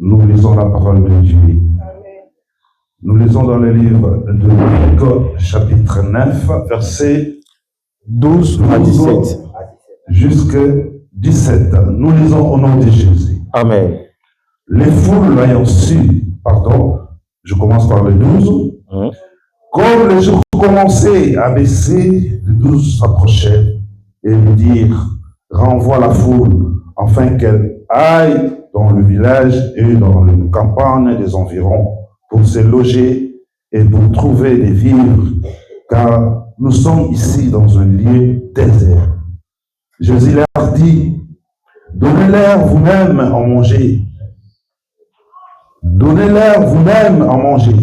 Nous lisons la parole de Dieu. Nous lisons dans le livre de Luc, chapitre 9, versets 12 à 17. Jusqu'à 17. Nous lisons au nom de Jésus. Amen. Les foules l'ayant su, je commence par le 12. Comme les jours commençaient à baisser, les 12 s'approchaient et lui dirent, renvoie la foule, afin qu'elle aille dans le village et dans les campagnes des environs, pour se loger et pour trouver des vivres, car nous sommes ici dans un lieu désert. Jésus leur dit, donnez-leur vous-même à manger. Donnez-leur vous-même à manger.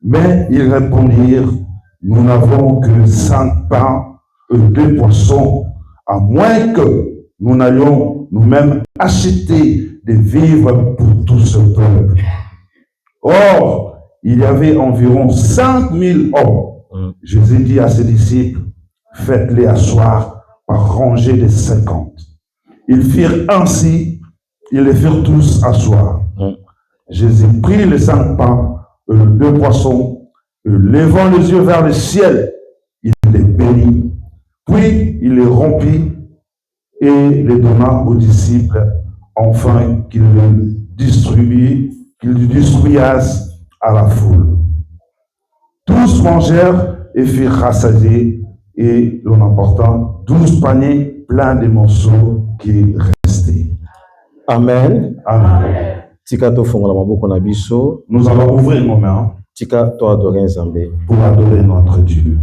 Mais ils répondirent, nous n'avons que 5 pains et 2 poissons, à moins que nous n'allions nous-mêmes acheter des vivres pour tout ce peuple. Or, il y avait environ 5000 hommes. Jésus dit à ses disciples, faites-les asseoir par rangées de 50. Ils firent ainsi, ils les firent tous asseoir. Jésus prit les 5 pains et les 2 poissons, et levant les yeux vers le ciel, il les bénit, puis il les rompit et les donna aux disciples, afin qu'ils les distribuassent à la foule. Tous mangèrent et furent rassasiés, et l'on apporta 12 paniers pleins de morceaux qui restaient. Amen. Amen. Nous allons ouvrir nos mains pour adorer notre Dieu.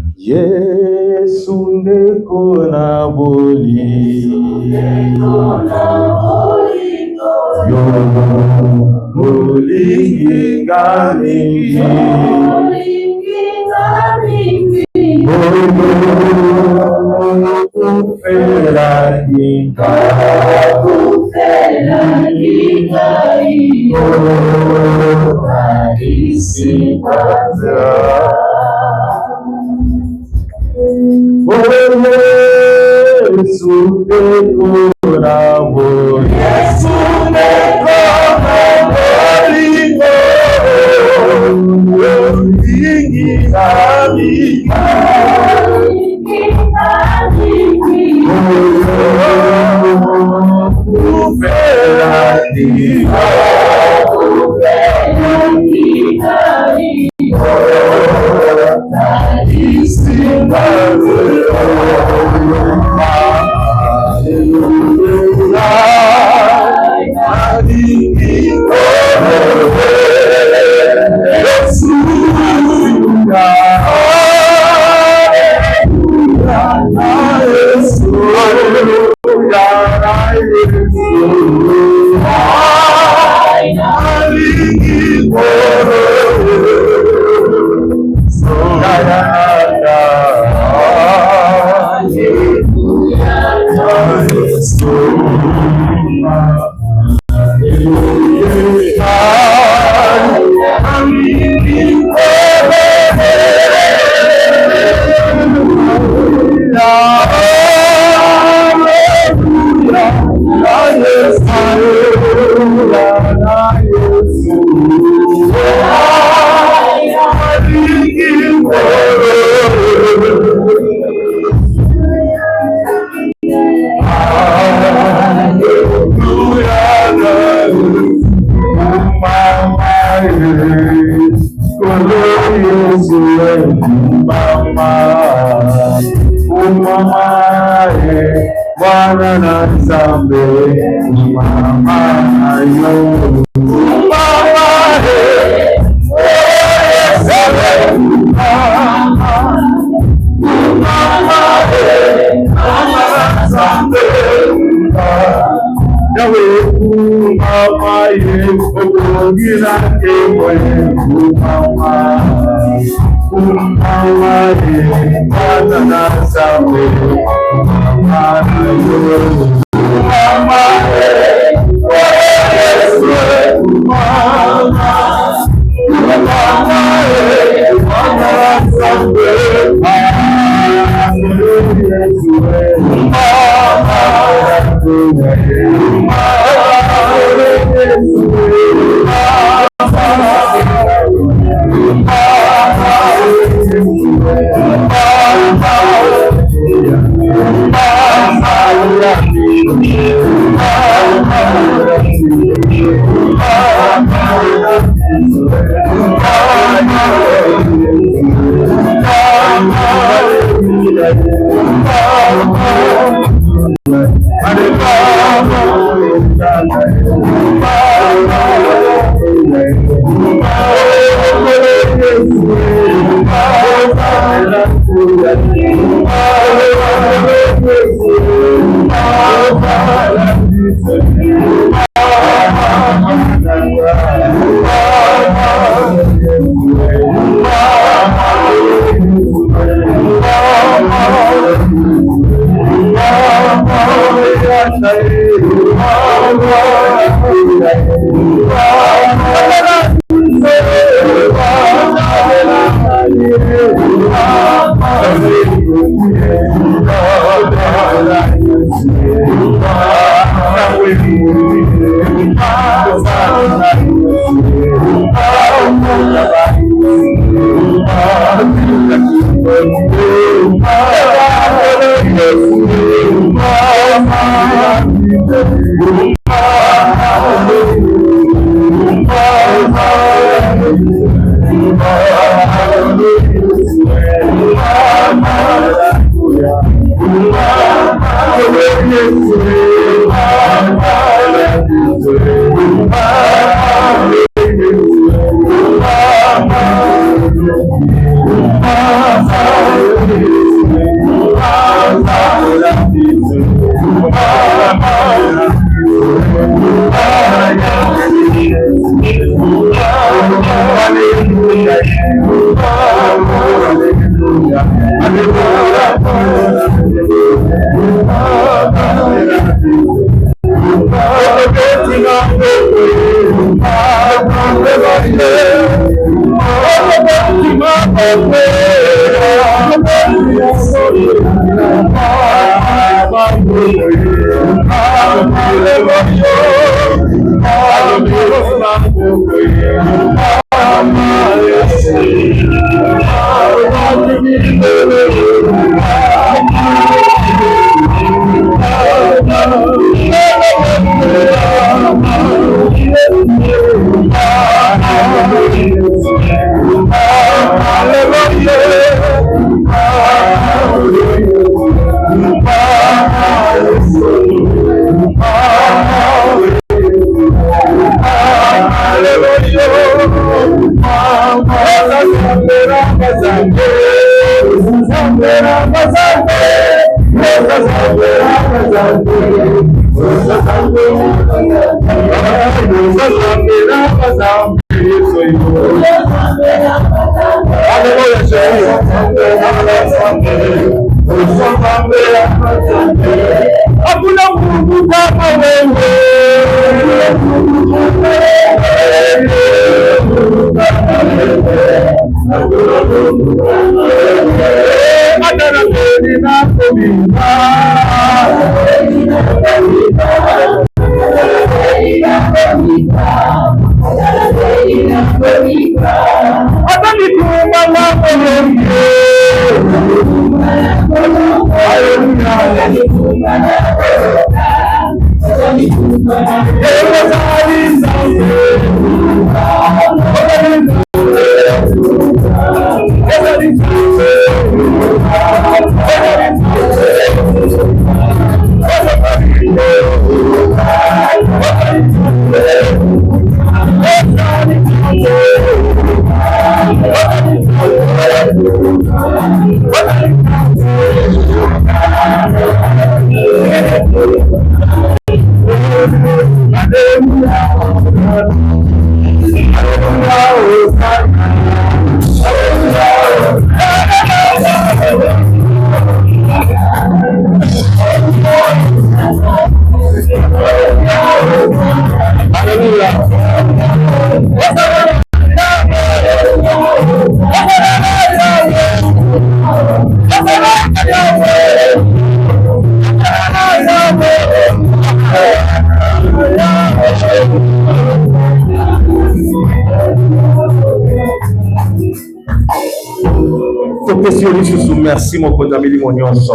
Merci mon ami mon nyonso.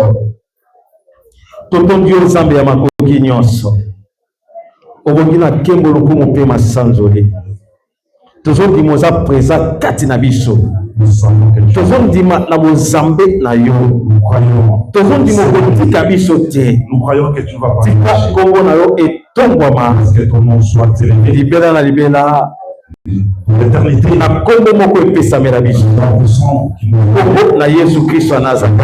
Toto Dieu Nzambe ya makoki nyonso. Obongi na kembo lokumu pe masanzoli. Tozo dimoza presa kati na biso. Tozo ndima na Mozambe na yo. Tozo ndimo kotika biso te. Nous croyons que tu vas partager. Kongo na yo et tongwama que ton nom soit élevé libela na libela pour l'éternité. na kombo moko epesamela biso Nous avons qui nous kombo na Yesu Kristo ya Nazareth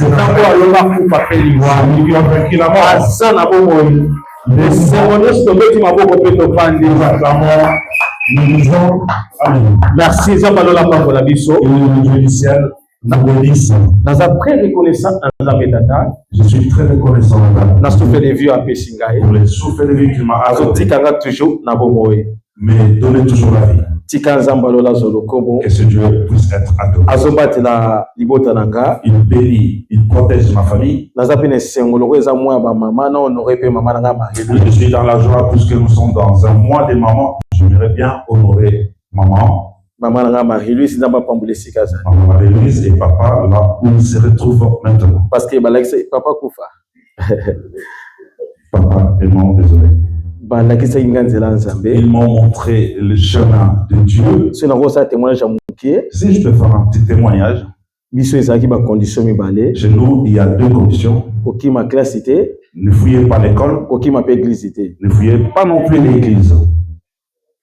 ntango aloba kufa mpe liwa aza na bomoi esengo nyonso tobeti maboko mpe topandi. nous disons Amen. Merci nzambe alola pambola biso Et le Dieu du ciel nous bénisse. naza très reconnaissant na nzambe tata Je suis très reconnaissant na souffle de vieux apesi ngai pour les souffles de vie qu'il m'a accordé, azotikanga toujours na bomoi mais donner toujours la vie. tika nzambe alola zolo kombo Que ce Dieu puisse être adoré. azobatela libota na nga Il bénit, il protège ma famille. naza mpe na esengo loko eza mwa ya bamama na honore mpe mama na nga Marie. Je suis dans la joie puisque nous sommes dans un mois des mamans. J'aimerais bien honorer maman, Maman na nga Marie-Louise nzambe apambola esika azali maman Marie-Louise et papa, là où ils se retrouvent maintenant. parce que balakisa papa kufa Papa est mort, désolé. balakisaki nga nzela ya nzambe Ils m'ont montré le chemin de Dieu. so nakosala témoignage ya mokie Si je peux faire un petit témoignage, biso ezalaki bacondition mibale chez nous, il y a deux conditions. kokima classe te Ne fouillez pas l'école, kokima mpe église te ne fouillez pas non plus l'église.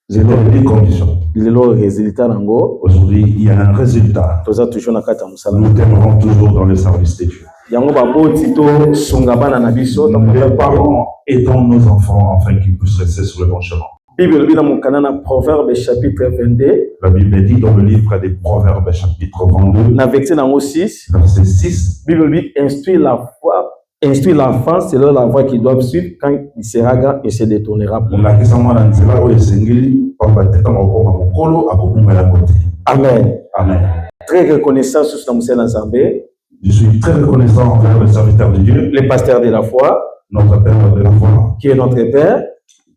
C'est les deux conditions. lelo résultat nango Aujourd'hui, il y a un résultat. toza toujours na kati ya mosala Nous t'aimerons toujours dans le service de Dieu. yango baboti tosunga bana na biso Les parents aidons nos enfants afin qu'ils puissent rester sur le bon chemin. bible elobi na mokanda na proverbe chapitre 22 La Bible dit dans le livre des Proverbes, chapitre 22, na verset nango 6 verset 6, bible elobi instruit l'enfant selon la voie qu'il doit suivre, quand il sera grand, il se détournera pour. Amen. Amen. Très reconnaissant sur ce monsieur Nzambé. Je suis très reconnaissant envers le serviteur de Dieu, le pasteur de la foi, notre Père de la foi, qui est notre Père,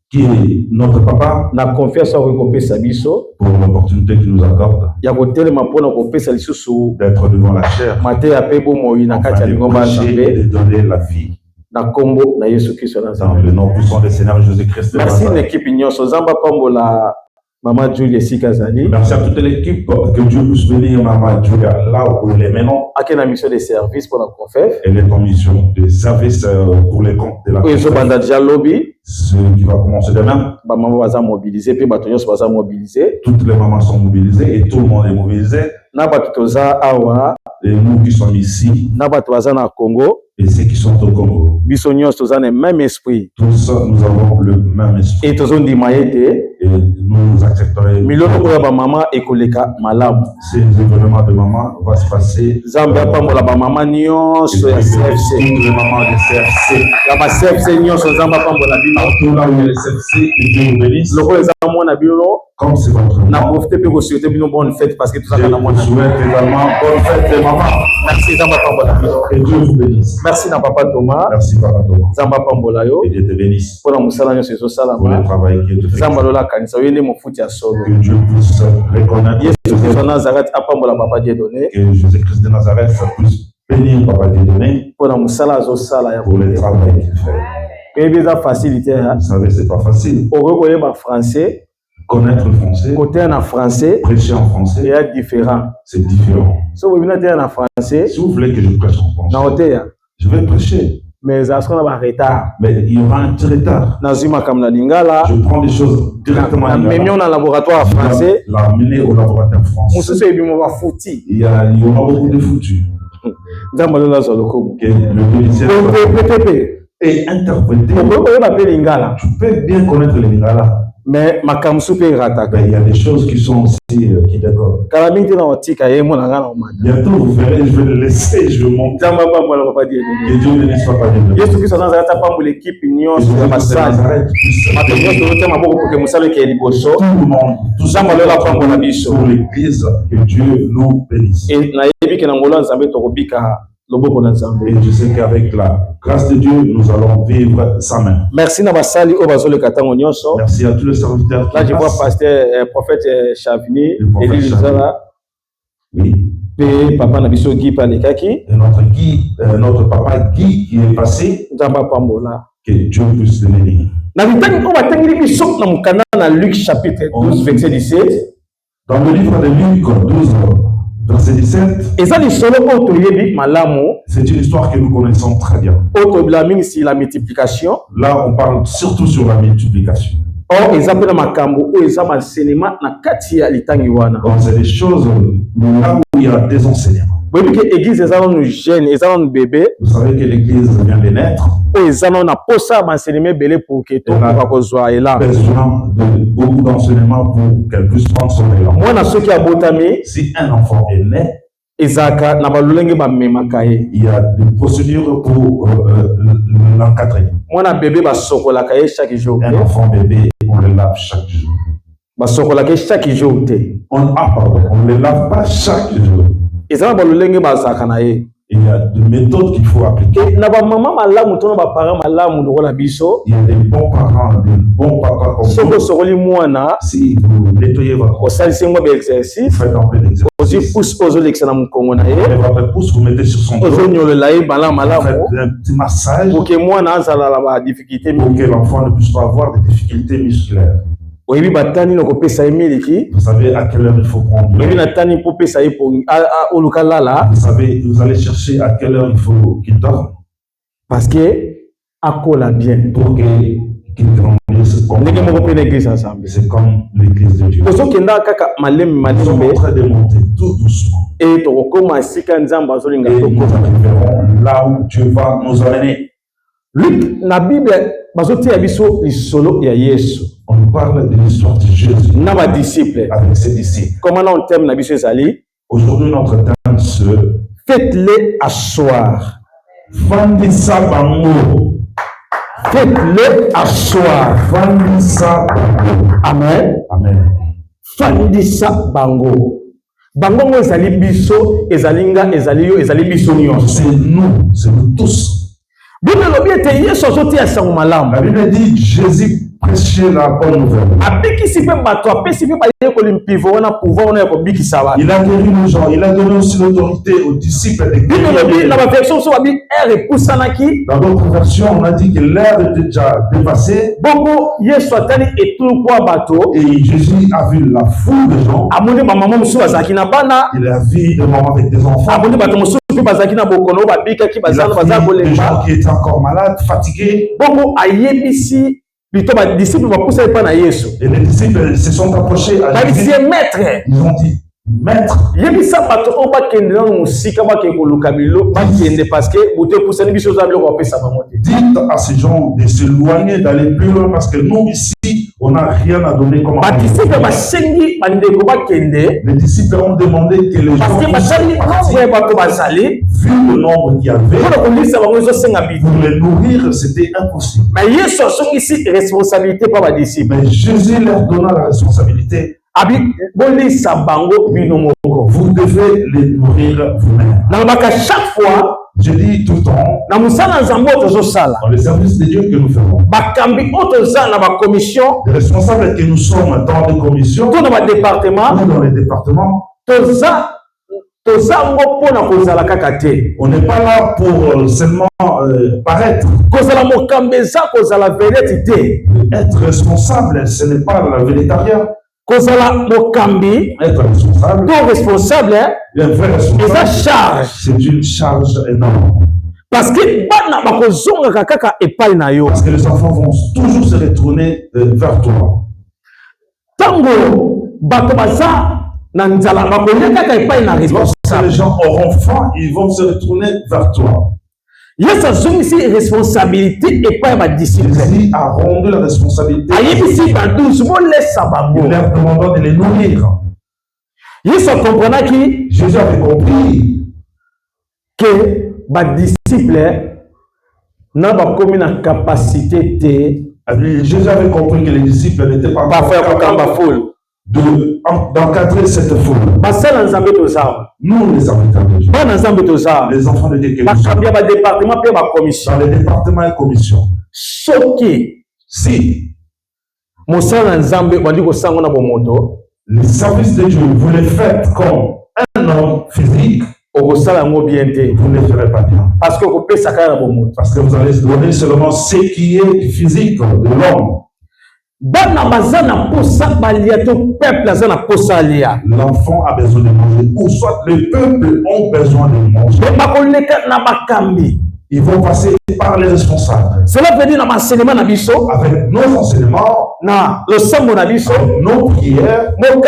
qui est notre Papa, na confiance en recompense Sabiso, pour l'opportunité qu'il nous accorde d'être devant la chair, afin de prêcher et de donner la vie. Na kombo na Yesu Kristo na Dans le nom puissant du Seigneur Jésus-Christ. Merci à l'équipe Ignoso Zamba Pambola, Maman Julia Sikazali. Merci à toute l'équipe, que Dieu puisse bénir Maman Julia là où elle est maintenant. À quelle mission de service pour la CONFEF? Elle est en mission de service pour les comptes de la CONFEF. Ce qui va commencer demain. Maman va mobiliser, puis Batonios va mobiliser. Toutes les mamans sont mobilisées et tout le monde est mobilisé. Nabatoza Awa. Et nous qui sommes ici. Nabatoza na Congo. Et ceux qui sont au Congo. Bisonios tous le même esprit. Tous nous avons le même esprit. Et tous on dit maïté. Et nous accepterons. Miloko pour la maman et koleka malam. Ces événements de maman vont se passer. Zambia Pambola maman nions sur CFC. Les mamans de CFC. La CFC nions sur Zambia Pambola. Partout là où il y a le CFC, que Dieu nous bénisse. Le roi est à moi na bilo. Comme c'est votre nom. Na profité pour souhaiter une bonne fête parce que tout ça je dans mon souhaite également bonne fête des mamans. Merci Zamba Pambola. Et Dieu vous bénisse. Merci na papa Thomas. Merci papa Thomas. Zamba Pambola yo. Et Dieu te bénisse. Pour la musala nyo sezo salama. Pour le travail qui est fait. Zamba lola kanisa yende mo futi ya solo. Que Dieu puisse reconnaître. Yesu de Nazareth a Pambola papa Dieu donné. Que Jésus-Christ de Nazareth puisse bénir papa Dieu donné. Pour la musala zo sala ya pour le travail qu'il fait. Et bien la facilité. Vous savez c'est pas facile. Au revoyer ba français. Connaître le français, côté en français, prêcher en français, est différent. C'est différent. Si vous venez en français, si vous voulez que je prêche en français, je vais prêcher. Mais ça sera un retard. Mais il y aura un petit retard. Je prends des choses directement à mais on a un laboratoire français. L'amener au laboratoire français. Il y aura beaucoup de foutus. Que le ministère est interprété. Tu peux bien connaître les lingala. Mais ma kamsupe rataka. Il y a des choses qui sont aussi qui d'accord. Bientôt vous verrez, je vais le laisser, je vais monter. Que Dieu ne laisse pas dire. Yesu Kristo Nazareth pour l'équipe Union sur la massage. Tout le monde, tout ça pour l'église, que Dieu nous bénisse. Et je sais qu'avec la grâce de Dieu, nous allons vivre sa main. Merci Nabasali Obazole Katango Nyonso. Merci à tous les serviteurs. Là, je vois pasteur prophète Chavini, Élie Zara. Oui. Et papa Nabiso Guy Palekaki. Et notre papa Guy qui est passé. Zamba Pambola. Que Dieu puisse le bénir. Dans Luc chapitre 12, verset 17. Dans le livre de Luc 12, Verset 17. C'est une histoire que nous connaissons très bien. La multiplication. Là, on parle surtout sur la multiplication. Donc, c'est des choses là où il y a des enseignements. Vous savez que l'église vient de naître. Elle a besoin de beaucoup d'enseignements pour qu'elle puisse prendre son élan. Si un enfant est né, il y a des procédures pour l'encadrer. Un enfant bébé, on le lave chaque jour. On ne le lave pas chaque jour. Il y a des méthodes qu'il faut appliquer. Il y a des bons parents, des bons papas comme vous. Si vous nettoyez votre exercice, vous faites un peu d'exercice. Vous mettez votre pouce, vous mettez sur son dos. Vous faites un petit massage pour que l'enfant ne puisse pas avoir de difficultés musculaires. Vous savez à quelle heure il faut prendre. Vous savez, vous allez chercher à quelle heure il faut qu'il dorme. Parce que bien pour qu'il grandisse. C'est comme l'église de Dieu. Nous sommes en train de monter tout doucement. Et nous arriverons là où Dieu va nous amener. La Bible, on parle de l'histoire de Jésus avec ses disciples. Comment on thème la Bible? Aujourd'hui, notre thème c'est faites-les asseoir. Fandissa bango. Faites-les asseoir. Fandissa bango. Amen. Amen. Fandissa bango. Bango ezali biso, ezalinga, ezali yo, ezali biso nyonso. C'est nous tous. La Bible dit Jésus prêchait la bonne nouvelle. Il a guéri les gens, il a donné aussi l'autorité aux disciples. Dans d'autres versions, on a dit que l'heure était déjà dépassée. Et Jésus a vu la foule de gens. Il a vu des mamans avec des enfants. Il a vu des gens qui étaient encore malades, fatigués. Et les disciples se sont approchés à Jésus. Ils ont dit, Maître. Dites à ces gens de s'éloigner, d'aller plus loin parce que nous ici, on n'a rien à donner comme les disciples ont demandé que les gens vu le nombre qu'il y avait, pour les nourrir, c'était impossible. Mais Jésus leur donna la responsabilité. Vous devez les nourrir vous-même. Chaque fois, je dis tout le temps, dans le service de Dieu que nous faisons, les responsables que nous sommes dans les commissions, ou dans les départements, on n'est pas là pour seulement paraître. Être responsable, ce n'est pas la véritariat. Être responsable, c'est une charge énorme. Parce que les enfants vont toujours se retourner vers toi. Lorsque les gens auront faim, ils vont se retourner vers toi. Jésus a rendu la responsabilité. Il leur demandant de les nourrir. Jésus avait compris que les disciples n'ont pas comme une capacité Jésus avait compris que les disciples n'étaient pas capables d'encadrer cette foule. Nous, les habitants de Dieu, les enfants de Dieu, dans les départements et commissions. Si les services de Dieu, vous les faites comme un homme physique, vous ne ferez pas bien. Parce que vous allez donner seulement ce qui est physique de l'homme. L'enfant a besoin de manger, ou soit le peuple ont besoin de manger. Ils vont passer par les responsables. Cela veut dire dans l'enseignement na biso, avec nos enseignements, le sambo na biso, nos prières, le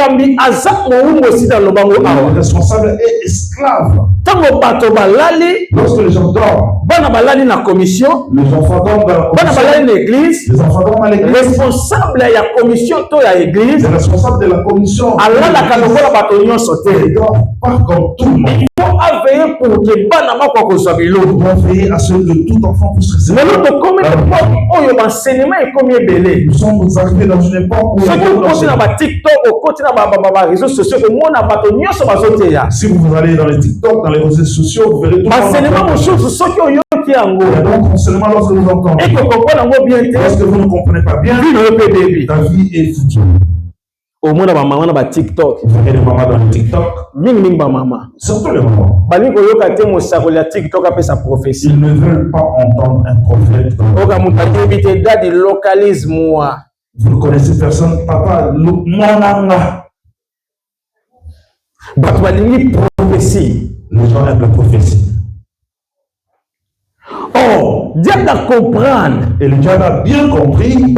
responsable est esclave. Lorsque les gens dorment, les enfants dorment dans l'église, les enfants dorment à l'église, responsable de la commission de l'église, le responsable de la commission, il dort pas comme tout le monde. Il faut veiller pour que ils vont veiller à ce que tout enfant puisse recevoir. Nous sommes arrivés dans une époque où si vous allez dans les TikTok, dans les réseaux sociaux, vous verrez tout le monde. Donc, seulement lorsque vous entendez. Lorsque vous ne comprenez pas bien, ta vie est foutue. Au moins, maman na TikTok. Vous voyez les mamans dans le TikTok. Ming maman. Surtout les mamans. Prophétie. Ils ne veulent pas entendre un prophète. Vous ne connaissez personne, papa, monanga. Prophétie. Les gens aiment la prophétie. Oh, Dieu doit comprendre. Et le diable a bien compris. Les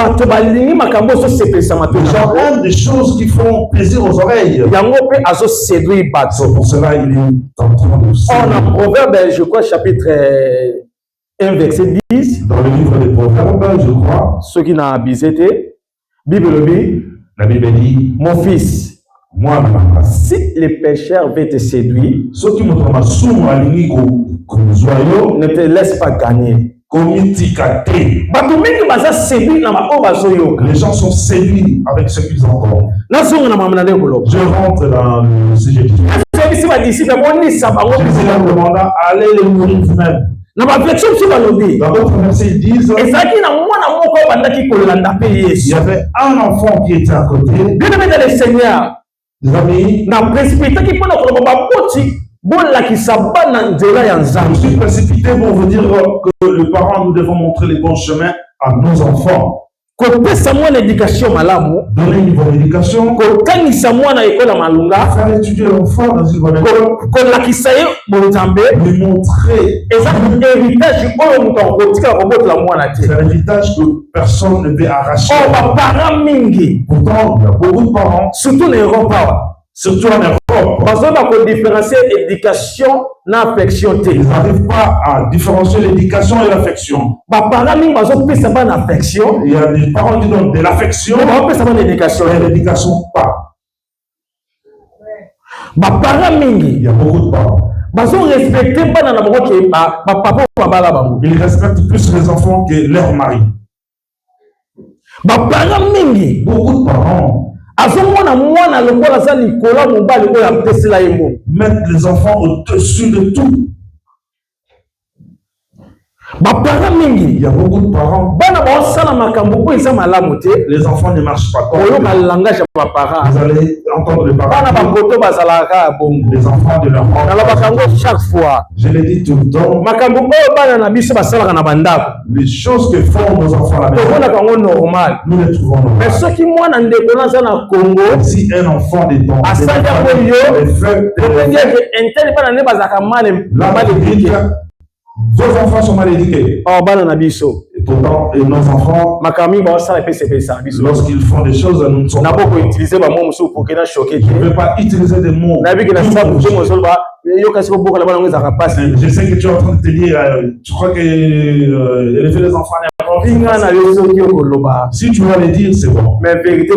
gens aiment des choses qui font plaisir aux oreilles. C'est pour cela il est en train de séduire. Dans Proverbe, je crois, chapitre 1, verset 10. Dans le livre des Proverbes, je crois. Ceux qui n'ont visité, Bible dit, la Bible dit, mon fils, moi, si les pécheurs veulent te séduire, ne te laisse pas gagner. Les gens sont séduits avec ce qu'ils entendent. Je rentre dans le sujet du jour. Je les ai demandé à aller les nourrir vous-même. Dans d'autres versets, ils disent il y avait un enfant qui était à côté. Les amis, je suis précipité pour vous dire que les parents, nous devons montrer les bons chemins à nos enfants. Donner une bonne éducation. Faire étudier l'enfant dans une bonne école. Lui montrer. C'est un héritage que personne ne peut arracher. Pourtant, il y a beaucoup de parents. Surtout en Europe. Ils n'arrivent pas à différencier l'éducation et l'affection. Il y a des parents qui donnent de l'affection et l'éducation pas. Il y a beaucoup de parents. Ils respectent plus les enfants que leurs maris. Beaucoup de parents mettre les enfants au-dessus de tout. Il y a beaucoup de parents. Les enfants ne marchent pas comme vous allez entendre les parents. Les enfants de leur parents. Chaque fois. Je l'ai dit tout le temps. Les choses que font nos enfants à la maison, nous les trouvons normales. Si un enfant des temps, vos enfants sont mal éduqués. Et pourtant, nos enfants, lorsqu'ils font des choses, nous ne sommes pas. Je ne vais pas utiliser des mots. Je sais que tu es en train de te dire, tu crois que élever les enfants, si tu vas les dire, c'est bon. Mais la vérité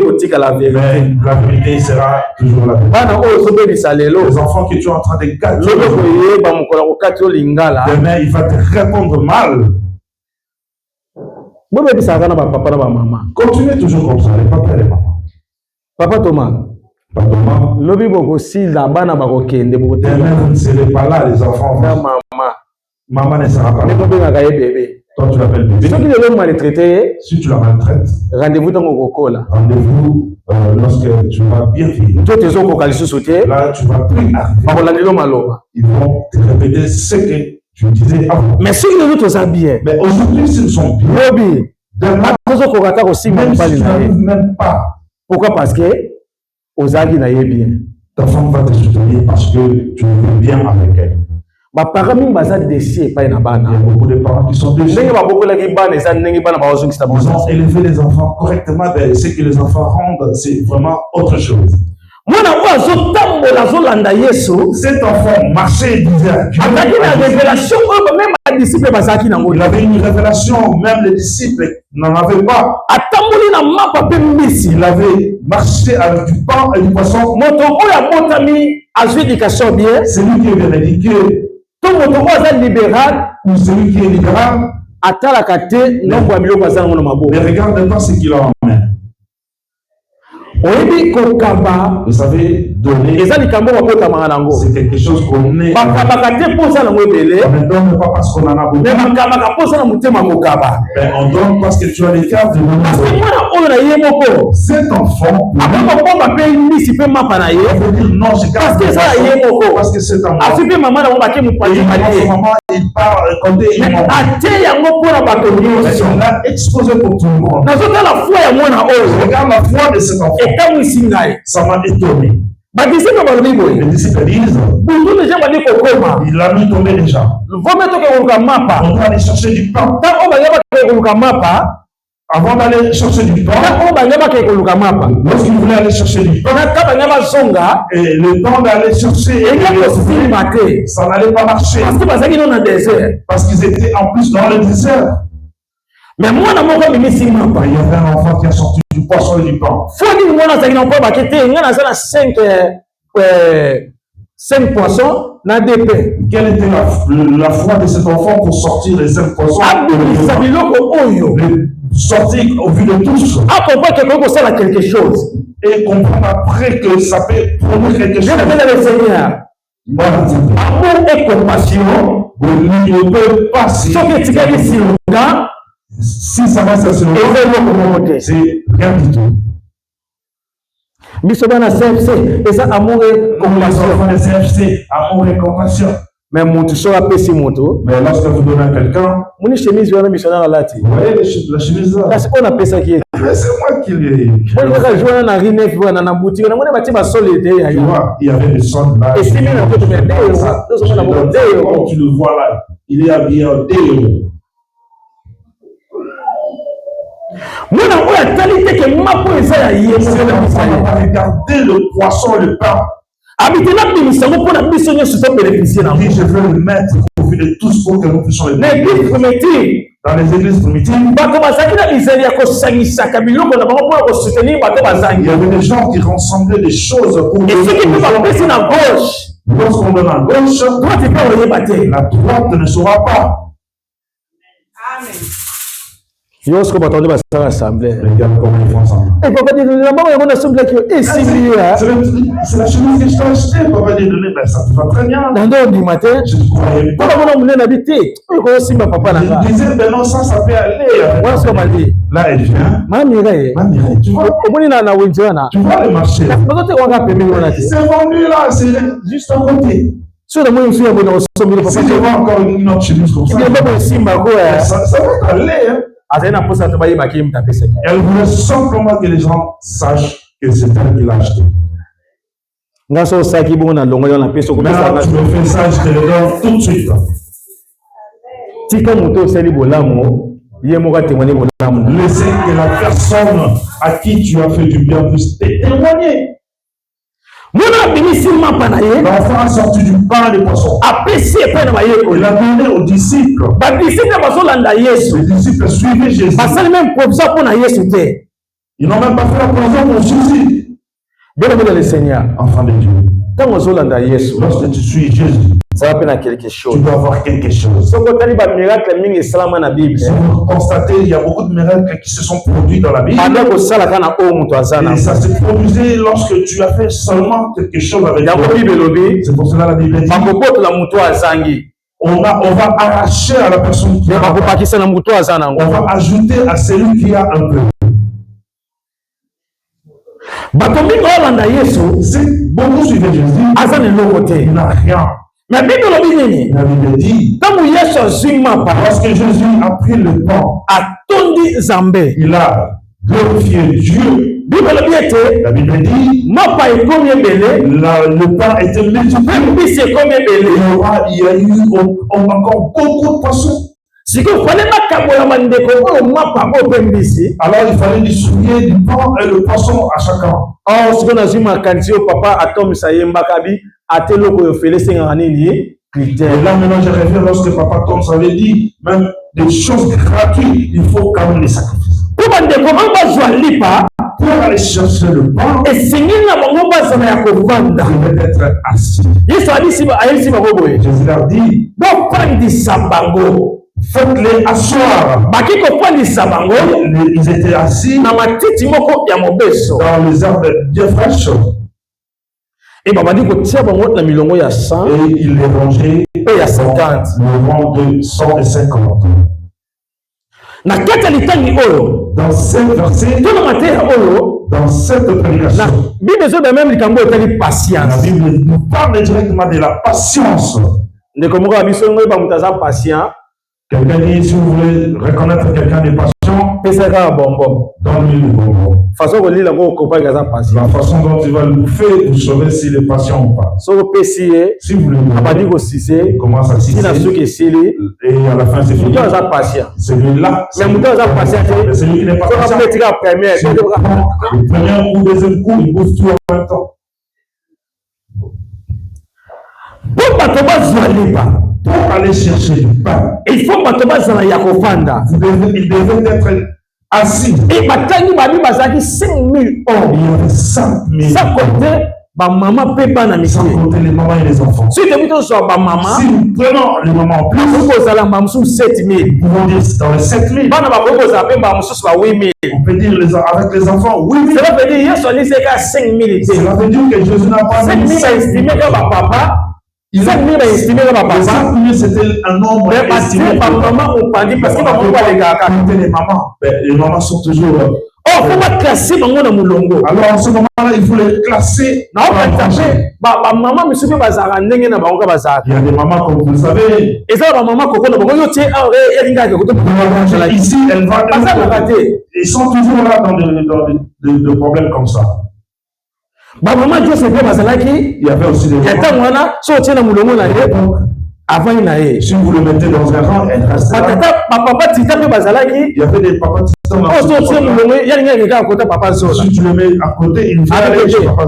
sera toujours la vérité. Les enfants que tu es en train de gâter, demain, il va te répondre mal. Continuez toujours comme ça, les papas et les mamans. Papa Thomas. Demain, vous ne serez pas là, les enfants. Maman ne sera pas là. Toi, tu l'appelles bébé. Si tu la maltraites, rendez-vous dans mon coco. Rendez-vous lorsque tu vas bien vivre. Là, tu vas plus arriver. Ils vont te répéter ce que tu disais avant. Mais si les autres sont bien. Mais aujourd'hui, s'ils sont bien, même si tu n'arrives même pas. Pourquoi? Parce que Ozagi n'a bien. Ta femme va te soutenir parce que tu veux bien avec elle. Il y a beaucoup de parents qui sont déçus. Ils ont élevé les enfants correctement, mais ce que les enfants rendent, c'est vraiment autre chose. Cet enfant marchait et disait Dieu. Il avait une révélation, même les disciples n'en avaient pas. Il avait marché avec du pain et du poisson. Celui qui est bien éduqué, ou celui qui est libéral, mais regarde pas ce qu'il a en main. Vous savez, donner, c'est quelque chose qu'on est. On ne donne pas parce qu'on en a beaucoup. Mais on donne parce que tu as les cartes de donner. Cet enfant, il veut dire non, je garde parce que c'est un enfant. Et maman, il part raconter une maman. On l'a exposé pour tout le monde. Regarde la foi de cet enfant. Ça m'a étonné. Les disciples disent, il a mis tombé déjà. On doit aller chercher du pain. Avant d'aller chercher du pain, lorsqu'il voulait aller chercher du pain, et le temps d'aller chercher, ça n'allait pas marcher. Parce qu'ils étaient en plus dans le désert. Mais moi, il y avait un enfant qui a sorti du poisson et du pain. 5 poissons, quelle était la foi de cet enfant pour sortir les 5 poissons? Sortir au vu de tous. Quelque chose. Et comprendre après que ça peut produire quelque chose. Amour et compassion ne peut pas si ça va se c'est rien du tout. Amour et compassion. Mais lorsque vous donnez à quelqu'un, vous voyez la chemise là. C'est moi qui l'ai. Tu vois, il y avait des soldes là. Comme tu le vois là, il est habillé en déo. On va regarder le poisson, le pain. Je veux le mettre au vu de tous pour que nous puissions le bénéficier. Dans les églises primitives, il y avait des gens qui rassemblaient des choses pour nous. Lorsqu'on donne à gauche, la droite ne saura pas. Amen. Regarde comment ils font ensemble. C'est la chemise que je t'ai achetée. Papa dit, ça te va très bien. Je ne croyais pas. Je disais, ben non, ça peut aller. Là, elle vient. Mireille, tu vois le marché. C'est vendu là, c'est juste à côté. Si je vois encore une autre chemise comme ça, ça va aller. Elle voulait simplement que les gens sachent que c'est elle qui l'a acheté. Maintenant, tu me fais ça, je te le donne tout de suite. Laissez que la personne à qui tu as fait du bien puisse témoigner. L'enfant a sorti du pain et des poissons. Il a donné aux disciples. Les disciples suivaient Jésus. Ils n'ont même pas fait la provision pour Jésus. Enfant de Dieu. Lorsque tu suis Jésus, ça va peine quelque chose. Tu dois avoir quelque chose. Si vous constatez, il y a beaucoup de miracles qui se sont produits dans la Bible. Et ça s'est produit lorsque tu as fait seulement quelque chose avec Dieu. C'est pour cela la Bible dit on va arracher à la personne qui a. On va ajouter à celui qui a un peu. C'est beaucoup suivi Jésus. Il n'a rien. Mais la Bible dit, lorsque Jésus a pris le pain tondi Zambé. Il a glorifié Dieu. La Bible dit, le pain était multiplié. Il y a eu encore beaucoup de poissons. Alors il fallait distribuer du pain et le poisson à chacun. Et là maintenant je reviens lorsque Papa Tom avait dit, même des choses gratuites, il faut quand même les sacrifices. Pour aller chercher le pain, je vais être assis. Jésus leur dit, faites-les asseoir. Ils étaient assis dans les herbes bien fraîches. Et il les rangeait le rang de 150. Dans ces versets, dans cette prédication, la Bible nous parle directement de la patience. Quelqu'un dit, si vous voulez reconnaître quelqu'un de patient, donne-lui le bonbon. La façon dont il va le bouffer, vous saurez s'il est patient ou pas. Si vous le donnez, il commence à citer, et à la fin c'est fini. Celui-là, c'est celui qui n'est pas patient. Le premier ou deuxième coup, il bouffe tout en même temps. Pour aller chercher du pain, il faut il devait être assis. Et il y avait 5 000 hommes. Sans compter les mamans et les enfants. Si nous prenons les mamans en plus, nous pouvons dire dans les 7 000. On peut dire avec les enfants 8 000. Cela veut dire que Jésus n'a pas mis 5 000. Les 5 000 c'était un nombre estimé par maman ou pas dit parce que les mamans sont toujours. Alors en ce moment-là, il faut les classer. Il y a des mamans, comme vous le savez. Ici, elles vont. Ils sont toujours là dans des problèmes comme ça. Il y avait aussi des mamans. Avant si vous le mettez dans un rang, elle reste là. Il y avait des papas si tu le mets à côté, il vient aller chez Papa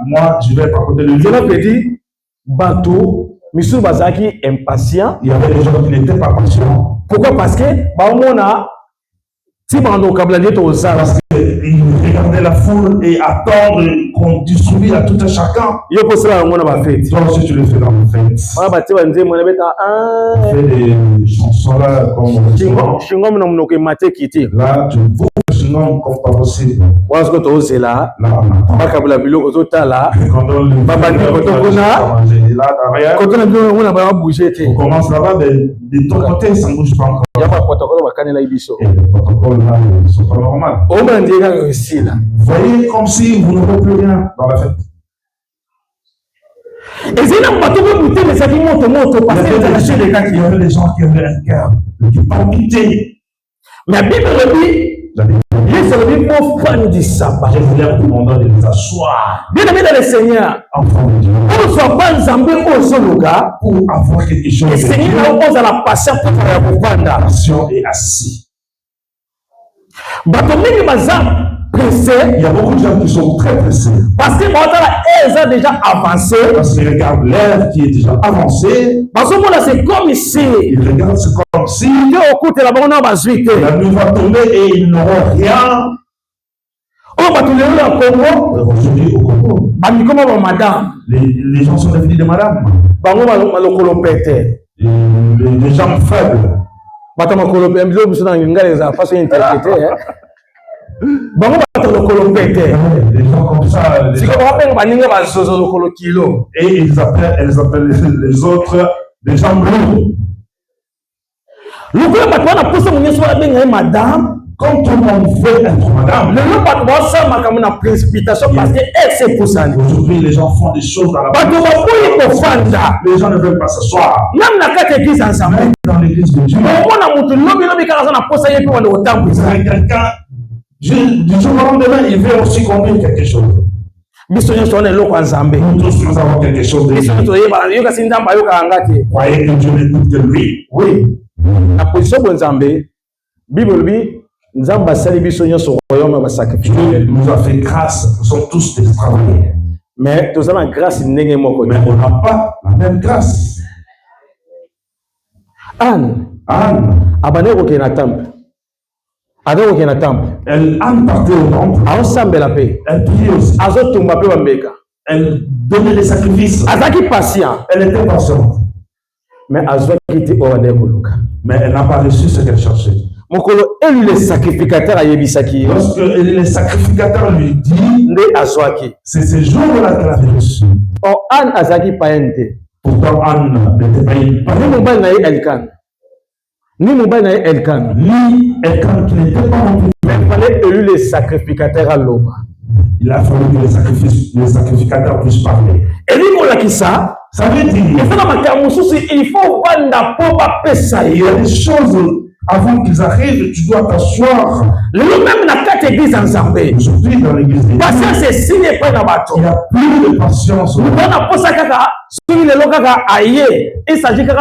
moi je vais à côté de lui. Il y avait des gens qui n'étaient pas patients. Pourquoi? Parce que il regardait la foule et attendre qu'on distribue à tout un chacun. Toi aussi tu le fais dans le fête. Tu fais des chansons là comme là tu bouges sinon comme pas possible. Là on commence là-bas de ton côté ça ne bouge pas encore. Et le protocole là ils sont pas normaux. Vous voyez comme si vous n'aurez plus rien dans la fête. Il y avait des gens qui avaient un cœur qui palpitait. Mais la Bible dit, je voulais vous demander de les asseoir. Bien aimé dans le Seigneur, pour avoir quelque chose. Le Seigneur pose à la patience pour faire la passion et assis. Il y a beaucoup de gens qui sont très pressés. Parce qu'ils ont déjà avancé. Parce qu'ils regardent l'heure qui est déjà avancée. C'est comme ici. Ils regardent, c'est comme si la nuit va tomber et ils n'auront rien. Aujourd'hui au Congo, les gens sont devenus des madames. Les gens faibles. Les gens comme ça, et elles appellent les autres des gens lourds. Quand tout le monde veut être madame, précipitation parce que c'est pour ça. Aujourd'hui, les gens font des choses dans la Les gens ne veulent pas s'asseoir. Même dans l'église de Dieu. Quelqu'un, du jour au lendemain, il veut aussi conduire quelque chose. Nous tous, nous avons quelque chose de Dieu. Croyez que Dieu n'écoute que lui. Oui. La position de Nzambe, Bible dit, Nzamba salibi sonyo royaume va sacrifier. Dieu nous a fait grâce, nous sommes tous des travailleurs. Mais nous avons grâce mais on n'a pas la même grâce. Anne, abane ko na temple. Ado ko na temple. Anne partait au temple. Ensemble la paix. Elle priait aussi. Azo tumba pe bambeka. Elle donnait des sacrifices. Azaki patient. Elle était patiente. Mais Azo qui était au Koluka. Mais elle n'a pas reçu ce qu'elle cherchait. Mokolo élu les sacrificateurs à Yebisaki. Lorsque les sacrificateurs lui disent, c'est ce jour-là qu'elle a reçu. Oh, Anne Azaki Paente. Pourtant, Anne n'était pas une parente. Ni Moubaï n'a Elkan. Ni Moubaï n'a Elkan. Ni Elkan qui n'était pas non plus. Mais il fallait élu les sacrificateurs à l'Oma. Il a fallu que les sacrificateurs puissent parler. Et lui, on l'a qui ça? Ça veut dire. Il faut Il y a des choses. Avant qu'ils arrivent, tu dois t'asseoir. Même dans quatre églises ensemble. Aujourd'hui, dans l'église, il n'y a plus de patience. Il s'agit de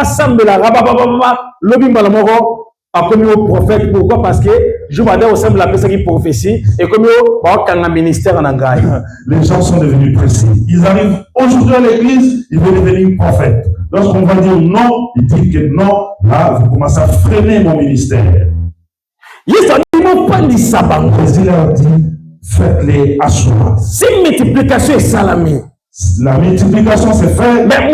comme au prophète. Pourquoi? Parce que je vais dire au sein de la personne qui prophétie et comme au ministère en anglais. Les gens sont devenus précis. Ils arrivent aujourd'hui à l'église, ils veulent devenir prophètes. Lorsqu'on va dire non, il dit que non, là, vous commencez à freiner mon ministère. Il a dit, faites-les asseoir. Si multiplication est salamée. La multiplication c'est fait. Mais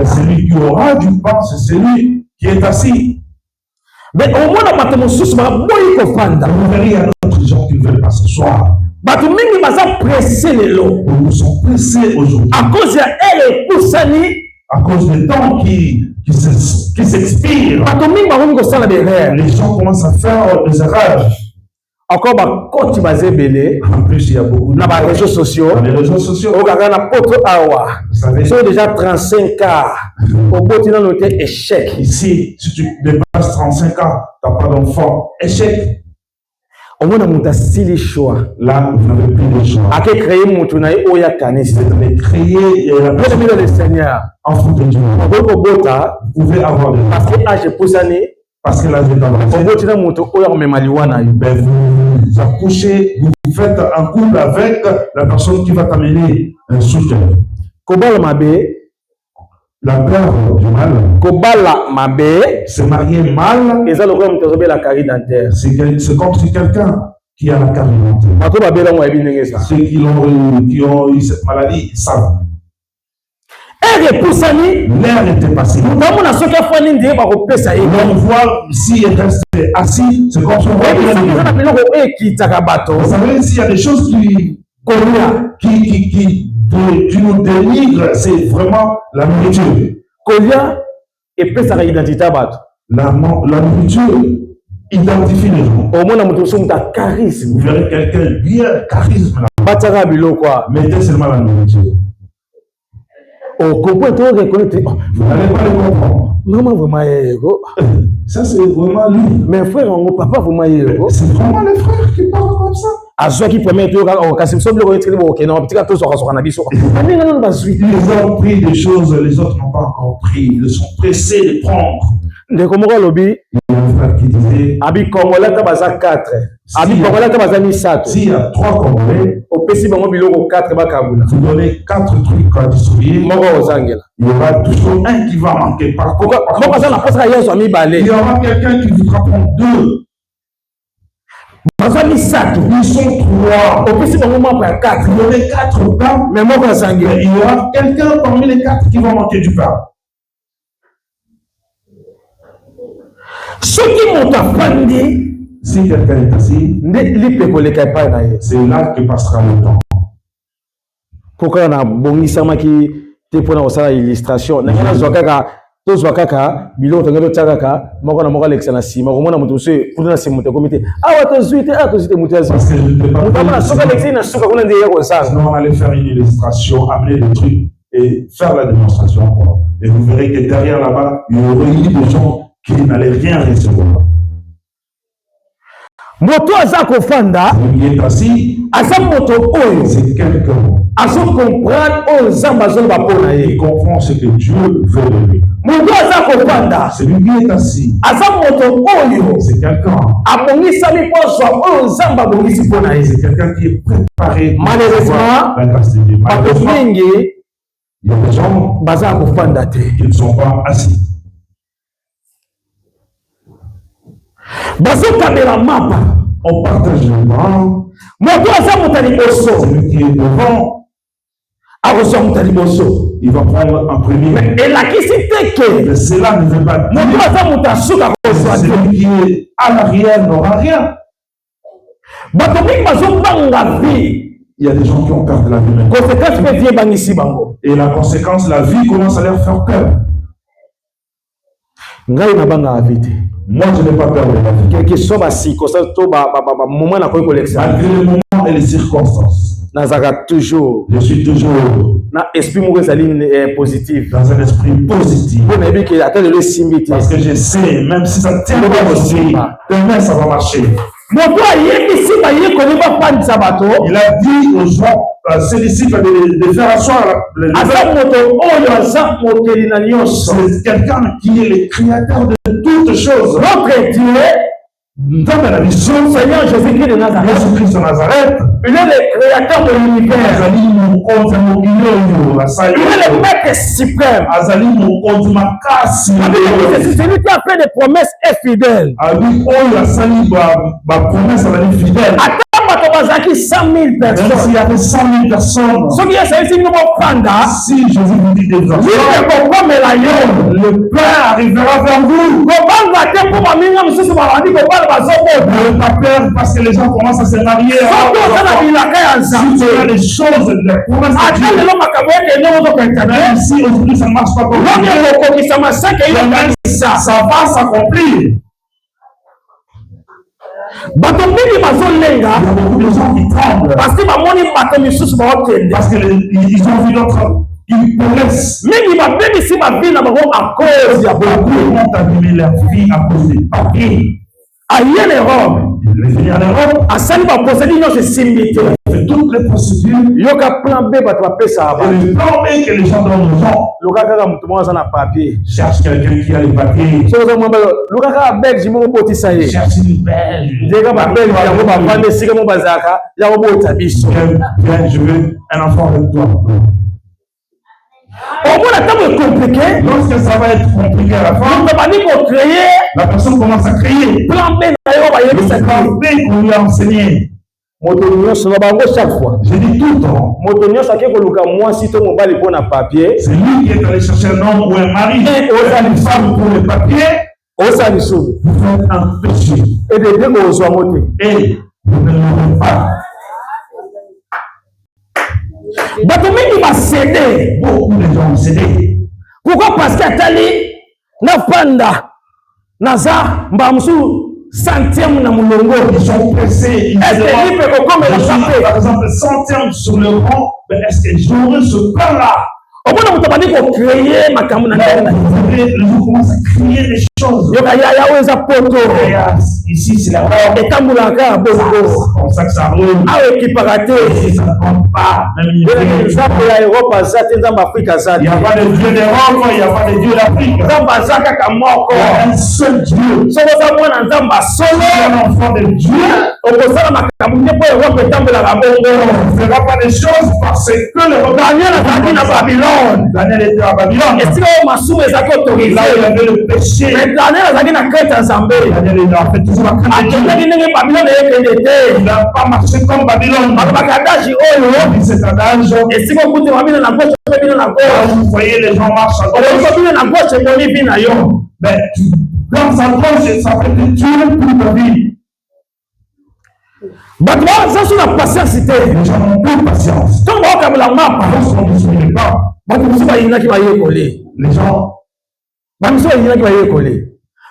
celui qui aura du pain, c'est celui qui est assis. Mais au moins, vous verrez, il y a d'autres gens qui ne veulent pas s'asseoir. Ils sont pressés aujourd'hui. À cause des temps qui s'expirent. Les gens commencent à faire des erreurs. Encore en plus, il y a beaucoup de réseaux sociaux. Les réseaux sociaux. Vous savez, déjà 35 ans. Au bout de échec. Ici, si tu dépasses 35 ans, tu n'as pas d'enfant. Échec. Au moins, on a le choix. Là, vous n'avez plus de choix. À créer mon tournoi, il y a créer le Seigneur. En fonction de Dieu. Vous pouvez avoir des parce que l'âge est poussé. Parce que l'âge est avancé. Vous accouchez, vous faites un couple avec la personne qui va t'amener un soutien. La peur du mal. Se marier mal. C'est comme si quelqu'un qui a la carie dentaire. Ceux qui ont eu cette maladie, ils savent. L'air était passé. On voit s'il est resté assis, c'est comme si on voit. Vous savez, s'il y a des choses qui nous dénigrent, c'est vraiment la nourriture. La nourriture identifie les gens. Vous verrez quelqu'un bien charisme là. Mettez seulement la nourriture. Vous n'allez pas le comprendre. Maman, vous m'avez. Ça, c'est vraiment lui. Mes frères, papa, vous m'avez. C'est vraiment les frères qui parlent comme ça. À ceux qui permettent de ils ont pris des choses, les autres n'ont pas encore pris. Ils sont pressés de prendre. Le Komoro Lobby, qui disait Abi Congolais Tabaza 4. Abi Congolais Tabaza 7. S'il y a 3 Congolais, au PC Bango Biloko 4 Bakabula. Vous donnez 4 trucs à distribuer. Il y aura toujours un qui va manquer. Pourquoi? Il y aura quelqu'un qui voudra prendre 2. Ils sont 3. Au PC Bango Mapa 4. Vous donnez 4 pains. Mais moi, il y aura quelqu'un parmi les 4 qui va manquer du pain. Ceux qui m'ont appris, si quelqu'un est assis, c'est là que passera le temps. Pourquoi on a bon qui te pour une illustration? tous wakaka bilo tongelo tsakaka moko na moko Alexa na sima komona mutu se kuna se mutu komite awa to zuite mutu azi parce que je ne peux pas mutu na soka Alexa na soka kuna ndiye ko sana sinon on allait faire une illustration, amener des trucs et faire la démonstration quoi. Et vous verrez que derrière là-bas il y aurait eu des gens qui n'allaient rien recevoir. Moto aza kofanda Il est assis, asa moto oyo c'est quelqu'un azo comprendre o nzamba zo ba pona qui ye comprend ce que Dieu veut de lui. moto aza kofanda Celui qui est assis, asa moto oyo c'est quelqu'un. abongisa miposo o nzamba bongisi pona ye C'est quelqu'un qui est préparé pour malheureusement recevoir la grâce de Dieu. bato Malheureusement, mingi il y a des gens baza kofanda te qui ne sont pas assis. bazo kamera mapa On partage le bras. moto aza moto liboso Celui qui est devant, akozwa moto liboso il va prendre en premier. elakisi te ke Mais cela ne veut pas moto dire aza moto asuka kozwa que te celui qui est à l'arrière n'aura rien. bato mingi bazobanga vie Il y a des gens qui ont peur de la vie maintenant. conséquence mpe vie ebangisi bango Et la conséquence, la vie commence à leur faire peur. ngai nabanga vie te Moi, je n'ai pas peur de la vie. quelque soit basirconstance to moment nakoki kolekisa Malgré les moments et les circonstances, nazalaka toujours je suis toujours na esprit moko ezali positif dans un esprit positif. mpo nayebi ke ata lelo esimbi te Parce que je sais, même si ça tient pas aujourd'hui, demain ça va marcher. moto ayebisi bayekoli bafandisa bato Il a dit aux gens, ses disciples, de faire asseoir aza moto oyo aza mokeli na nyonso c'est quelqu'un qui est le créateur de toutes choses. notre Dieu Dans la vision, Seigneur Jésus-Christ de Nazareth Jésus-Christ de Nazareth, il est le créateur de l'univers Azali mokonzi mokili asali. il est le maître suprême Azali mokonzi makasi. c'est celui qui a fait des promesses et fidèles Abi oyo asali ba promesse azali fidèle. ata bato bazalaki 100 000 Même personnes s'il y avait 100 000 personnes, soki esalisi bino bofanda si Jésus vous dit des yite enfants, kokomela yo le Père arrivera vers vous. kobanga te mpo baminga mosusu babandi kobala bazobota Ne pas peur parce que les gens commencent à se marier. soki oza na bilaka ya Si tu as nzambe les choses, les promesses de ata Dieu, lelo makambo ekende ozoka internet même si aujourd'hui ça ne marche pas comme loki ça, ekokokisa maseke yokanisa ça va s'accomplir. bato mingi bazolenga Il y a beaucoup de gens qui tremblent parce que bamoni bato misusu baokende parce qu'ils ont vu d'autres, ils connaissent. mingi babebisi bavi na bango a cause ya Beaucoup beaucoup ont abîmé leur vie à cause des papiers. aye na Europe Il est venu en Europe, asali baposedi nyonso esimbi te il fait toutes les procédures. yoka plan b bato bapesaka Et bato le plan B que les gens donnent aux gens, luka kaka moto moko aza na papier cherche quelqu'un qui a les papiers, soki ozomwamba luka kaka belge moko botisa ye cherche une belge. ndenge babelge yango bavanda esika mo bazalaka yango bota biso Viens, je veux un enfant avec toi. omona ntango ecomplike Lorsque ça va être compliqué à la fin, moto bandi kocreye la personne commence à crier. plan b na yo Le bayebisaki plan B qu'on lui a enseigné. moto nyonso na bango chaque fois Je dis tout le temps, moto nyonso ake koluka mwasi to mobali mpo na papier c'est lui qui est allé chercher un homme ou un mari ou une femme pour les papiers. osala lisumu Vous faites un péché ede nde kozwa ngo te et vous ne l'aurez pas. bato mingi basede Beaucoup de gens ont cédé. pourquoi parce que atali nafanda naza mbala mosusu centième na molongo Ils sont pressés. Ils est-ce que lipe kokomela je suis, sape par exemple, centième sur le rang. Mais est-ce que j'aurai ce pain-là? omona moto bandi kocreye makambo na ndenge na Les gens commencent à crier des choses. yoka yaya oyo eza poto Ici, c'est la robe. etambulaka bongo C'est comme ça que ça roule. awa ekipaka te Et ça ne compte pas. Même il nzambe ya erope aza te nzambe afrika aza n'y te a pas de Dieu d'Europe, il n'y a pas de Dieu d'Afrique. nzambe aza kaka moko Il y a un seul Dieu. soki oza mwana nzambe asolo Un enfant de Dieu. okosala makambo nde mpo erope etambolaka bongo On ne fera pas des choses parce que le daniel azalaki na babylone Daniel était à Babylone. esika oyo masumu ezalaki autorise Là où il y avait le péché. mais daniel azalaki na krete ya nzambe Daniel il a fait toujours la crainte de Dieu. akendaki ndenge babylone eyekende te Il n'a pas marché comme Babylone. balobaka adage oyo Il cet adage. esika okutema bino na gauche mpe bino na Quand gauche vous voyez les gens marchent à okoliko gauche, bino na gauche emoni vi na yo mais dans sa gauche, ça fait que Dieu pour ta vie. bato baza so na patience te Les gens n'ont plus de patience. ntongo baokabela mapa Lorsqu'on ne se met pas, bato mosusu bayinaki bayekoli les gens Comme ça, il y a qui va y coller.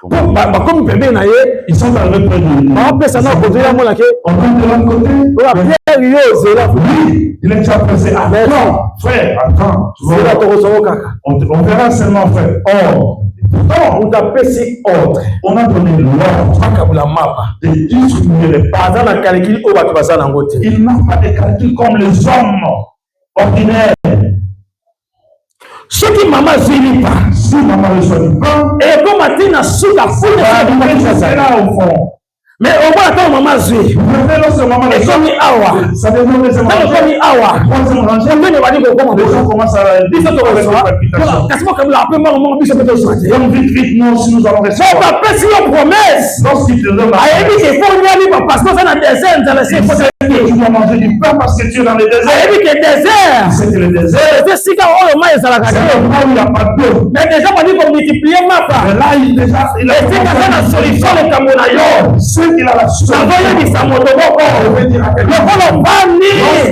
Comme bébé naïe, ils sont arrivés près de lui. on peut s'en côté là, moi là que. On va de l'autre côté. Pierre il est là. Oui, il est déjà pressé. Attends, frère, attends. On verra seulement, frère. Or, pourtant, on t'a passé ordre. On a donné l'ordre de distribuer les parts. Il n'a pas de calcul comme les hommes ordinaires. Ce qui maman zéli pas, si maman ne choisit pas, et comme Matina sous la foule c'est là au fond. Mais au moins attends maman zéli. Et comme awa, ça devient les comme awa. Les gens commencent à dire qu'est-ce qu'on la après maman bi se peut choisir. Donc vite nous si nous allons recevoir. Ça pas si on promesse. Lorsqu'il te donne il dit qu'il faut y aller parce que ça dans le désert, dans le désert. Tu dois manger du pain parce que tu es dans le désert. Il dit que désert. C'est le désert. C'est si quand on le mange ça la c'est là où il n'y a pas d'eau. Mais déjà on dit qu'on multiplier ma part. Mais là il déjà il a la solution le Cameroun. Ceux qui a la solution. Ça va y dire je vais dire à quelqu'un.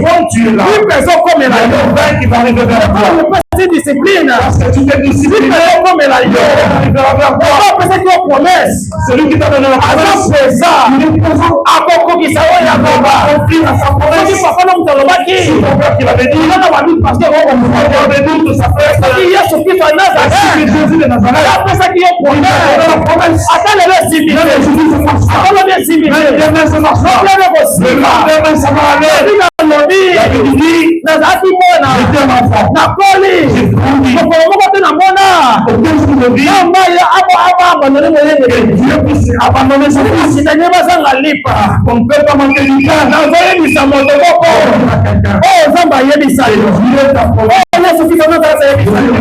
Quand tu es là. Une personne comme elle a le qui va arriver vers toi. C'est discipline. Parce que tu t'es discipliné. Une personne comme elle a promesse. Celui qui t'a donné la promesse. Il est présent. À Coco qui s'est à sa promesse. Papa non dans le baki. C'est ton père qui l'avait dit. Il a dit parce que on avait dit que ça fait. Il y a ce qui est Nazareth. Jésus de Nazareth. Après ça qui est promesse. Attends le civique. Attends le civique. Le lendemain ça va aller. Nazareth mona. J'étais un enfant. Na koli. Moko na mona. Abandonner sa vie. Si t'as pas ça lipa. On ne peut pas manquer du temps. N'envoyez du samoto boko. Oh, Zamba yebi sa yo. Oh, Yesu Kristo na sa yebi sa yo.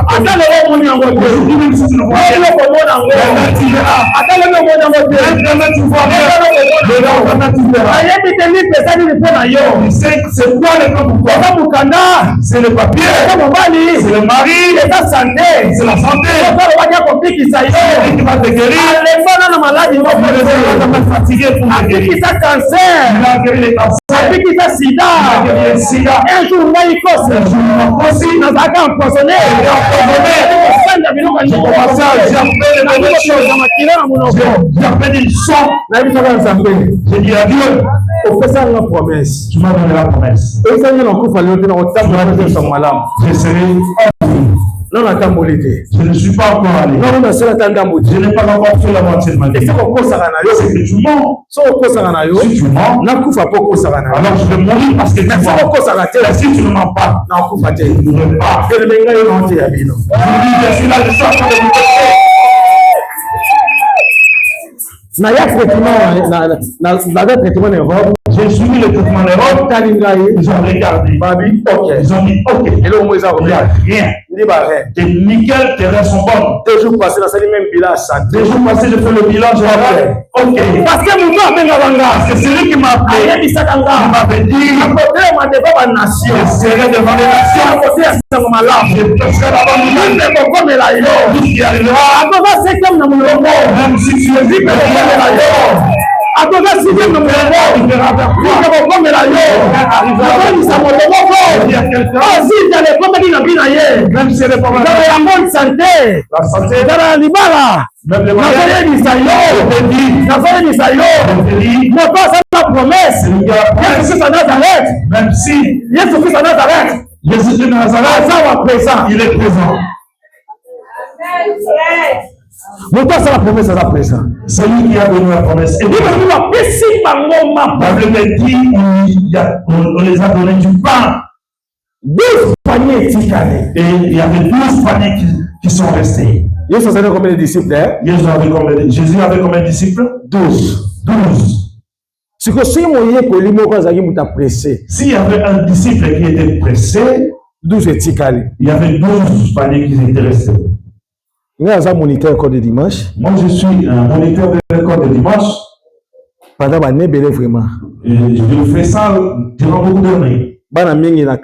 Ata le mo nyango. Oh, le ko mo nango. Ata le mo nyango. Ayebi te lipe sa ni pona yo. C'est quoi le temps pour toi? Mukanda. C'est le papier. C'est le mari. C'est la santé. C'est la santé. Qui va te guérir. Les maladies vont fatigué pour te guérir. Qui ça cancer. Il a guéri les cancers. Qui ça sida. Il a guéri le sida. Un jour, on va y cause. Aussi, dans un cas empoisonné. J'ai appelé du sang. J'ai dit à Dieu. On fait ça une promesse. Tu m'as donné la promesse. Et ça, je serai non, je ne suis pas encore allé. Non, je n'ai pas encore fait la moitié de ma vie. C'est que tu mens. Si tu mens, alors je vais mourir parce que tu mens. Si tu ne mens pas, je ne mourrai pas. Je dis, je suis là, je suis en train de vous dire. J'ai suivi le traitement de l'Europe. Ils ont regardé. Ils ont dit ok. Il n'y a rien. Tes nickel, tes restes sont bonnes. 2 jours passés, dans le même bilan. 2 jours passés, je fais le bilan, je regarde. Ok. Parce que mon gars, c'est celui qui m'a appelé. Il m'avait dit je serai devant les nations. Je serai devant les nations. Qui arrivera. Même si tu es libre, même si elle est pas la santé, la santé, même le même si Jésus de Nazareth, il est présent. la promesse à la présent. C'est lui qui a donné la promesse. Et la Bible dit on les a donné du pain. 12 paniers étiquetés. Et il y avait 12 paniers qui sont restés. Jésus avait combien de disciples? Jésus avait combien de disciples? 12. C'est que si s'il y avait un disciple qui était pressé, 12 étiquetés. Il y avait 12 paniers qui étaient restés. Moi, je suis moniteur de dimanche. Moi, je suis un moniteur de l'école de dimanche. Pendant l'année, vraiment. Je fais ça durant beaucoup d'années. Aujourd'hui, il y a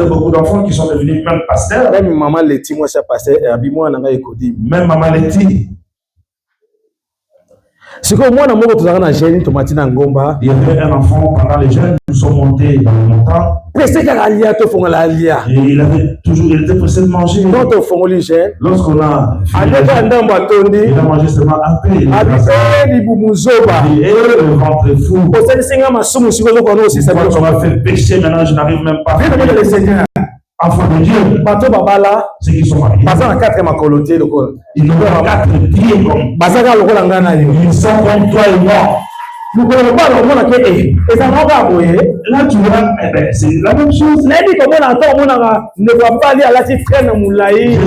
beaucoup d'enfants qui sont devenus même pasteurs. Même maman Letty, moi, c'est pasteur. Même maman Letty. C'est comme moi, il y avait un enfant pendant les jeunes, nous sommes montés dans le montant. Et il était pressé de manger. Lorsqu'on a fini, il a mangé seulement un peu. Et le ventre est fou. Quand on m'a fait pécher, maintenant je n'arrive même pas. Enfants de Dieu, ceux qui sont mariés, ils ont 4 pieds comme ils sont comme toi et moi. Là tu vois, c'est la même chose. Je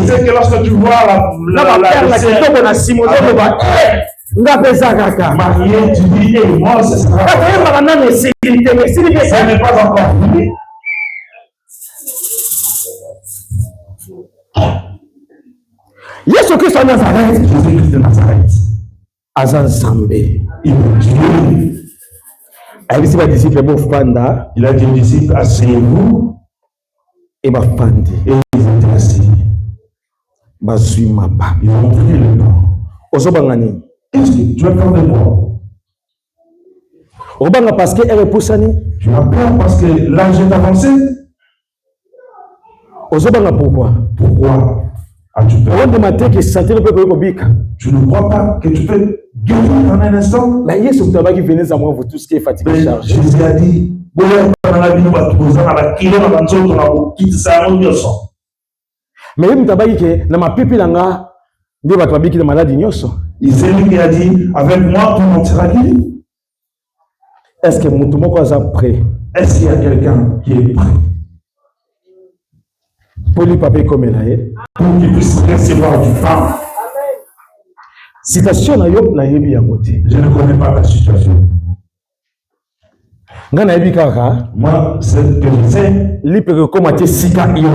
sais que lorsque tu vois la mariée, tu dis, hey, moi c'est ça. Ça n'est pas encore fini. Jésus-Christ de Nazareth. Jésus-Christ de Nazareth. Azan Sambé. Il est Dieu. Il a dit aux disciples, asseyez-vous. Et ils étaient assis. Ils ont pris le pain. Qu'est-ce que tu as peur de moi? Tu as peur parce que l'âge est avancé? Pourquoi? Pourquoi as-tu peur? Tu ne crois pas que tu peux guérir en un instant? Mais Jésus a dit, mais c'est lui qui a dit, avec moi, tout le monde sera guéri. Est-ce que prêt? Est-ce qu'il y a quelqu'un qui est prêt? Pour lui, papa, comme il est. Pour qu'il puisse recevoir du pain. Citation na yo na yebi ya côté. Je ne connais pas la situation. Nga na yebi kaka. Moi, c'est que je sais. Lipe que comme tu sika yo.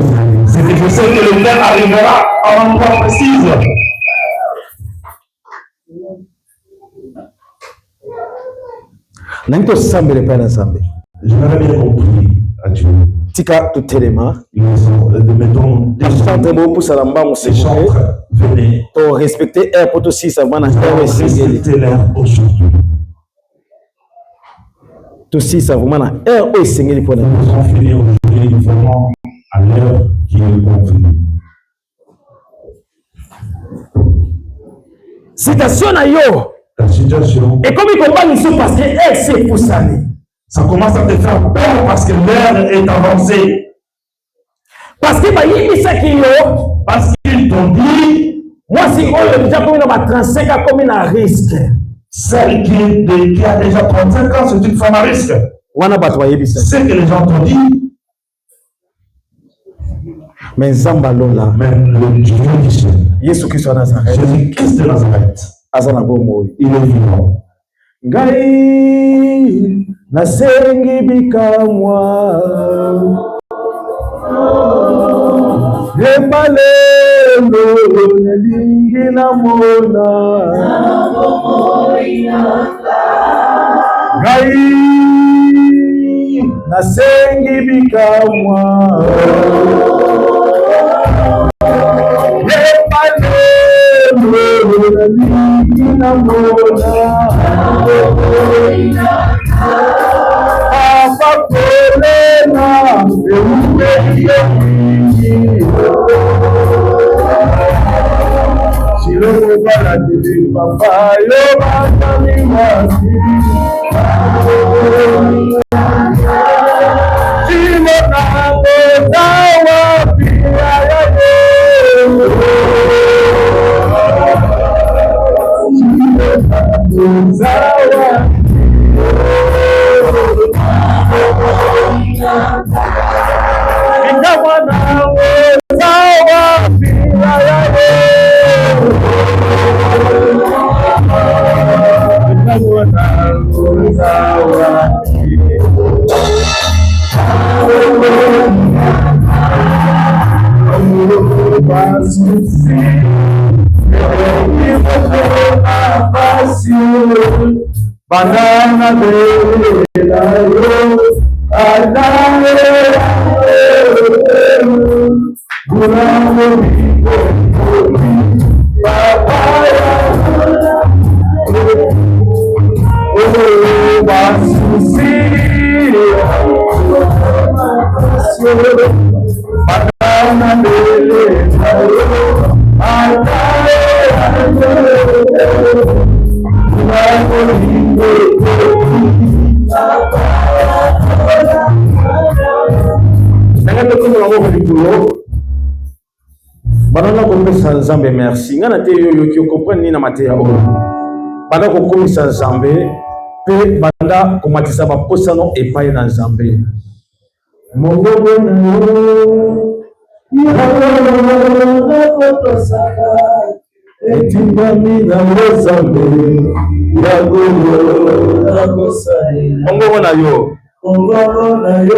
C'est que je sais que le temps arrivera à un endroit précis. Nanto sambe le père ensemble. Je n'avais bien compris à Dieu. Tika tout élément. Mettons des chantres beau pour salamba on se chantre. Venez. Pour respecter air pour aussi ça va na respecter l'air aujourd'hui. Tout si ça va na air au singeli pour nous allons finir aujourd'hui vraiment à l'heure qui est convenue. Citation na yo. Ta situation. Et comme il combat nous parce que elle c'est pour ça. Ça commence à te faire peur parce que l'heure est avancée. Parce que parce qu'ils t'ont dit, moi si on est déjà comme dans 35 ans comme un risque. Celle qui a déjà 35 ans, c'est une femme à risque. C'est que les gens t'ont dit. Mais Zambalola, même le Dieu du ciel, Jésus-Christ de Nazareth, Jésus-Christ de Nazareth, il est vivant. Gai nasengi bikamwa Lebalelo nelingi namona Gai nasengi bikamwa Lebalelo nelingi namona Apakolena Siloko baladili papa yo batami wasi Simo nango tawa pia ya Simo nango tawa Ingawa nawe tawa pia ya Banana bela yo adane gulamo papaya Banana komisa Nzambe merci. Ngana te yo ki comprendre ni na mateya o. Banda ko komisa Nzambe pe banda komatisa ba posano epai na Nzambe. Mongobo na yo. Ya ko saka. Etindami na Nzambe. Ya go na ko sai. Mongobo na yo. Mongobo na yo.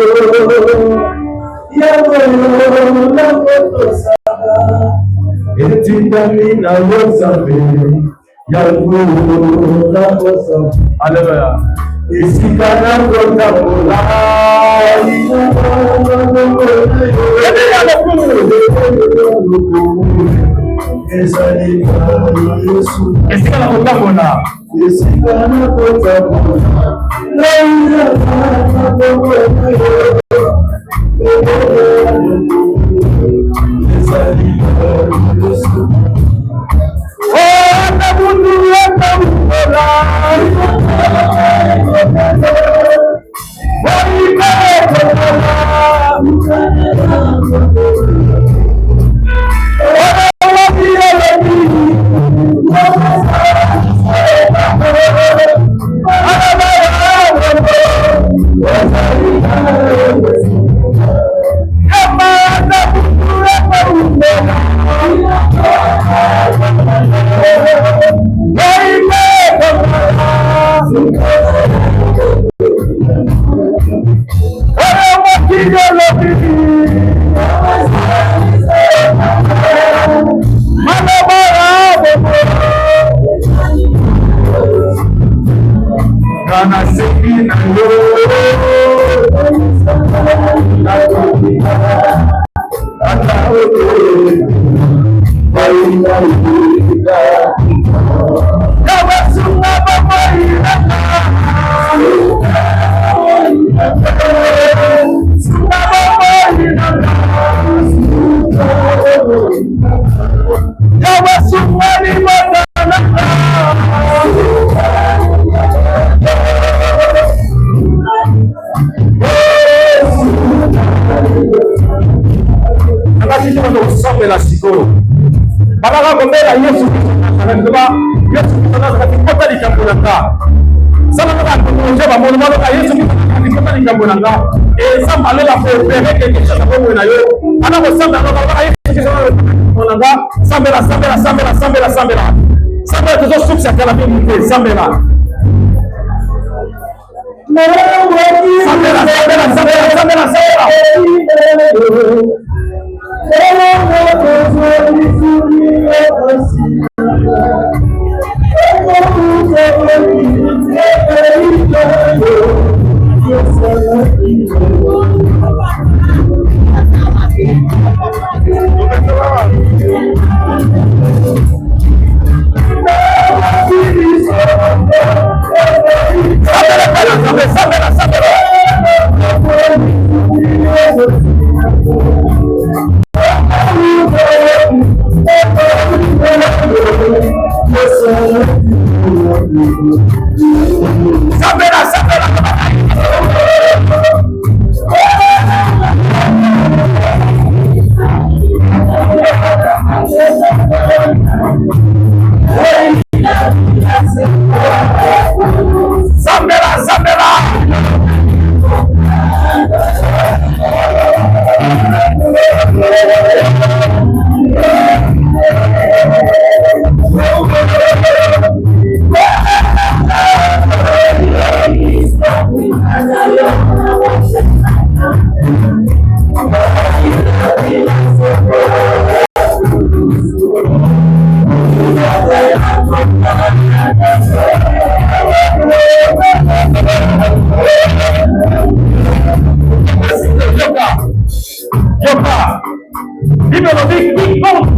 Ya go na ko saka. Etindami na Nzambe yangu na kosa. Haleluya. Isikana kota bola. Isikana kota bola. Isikana kota bola.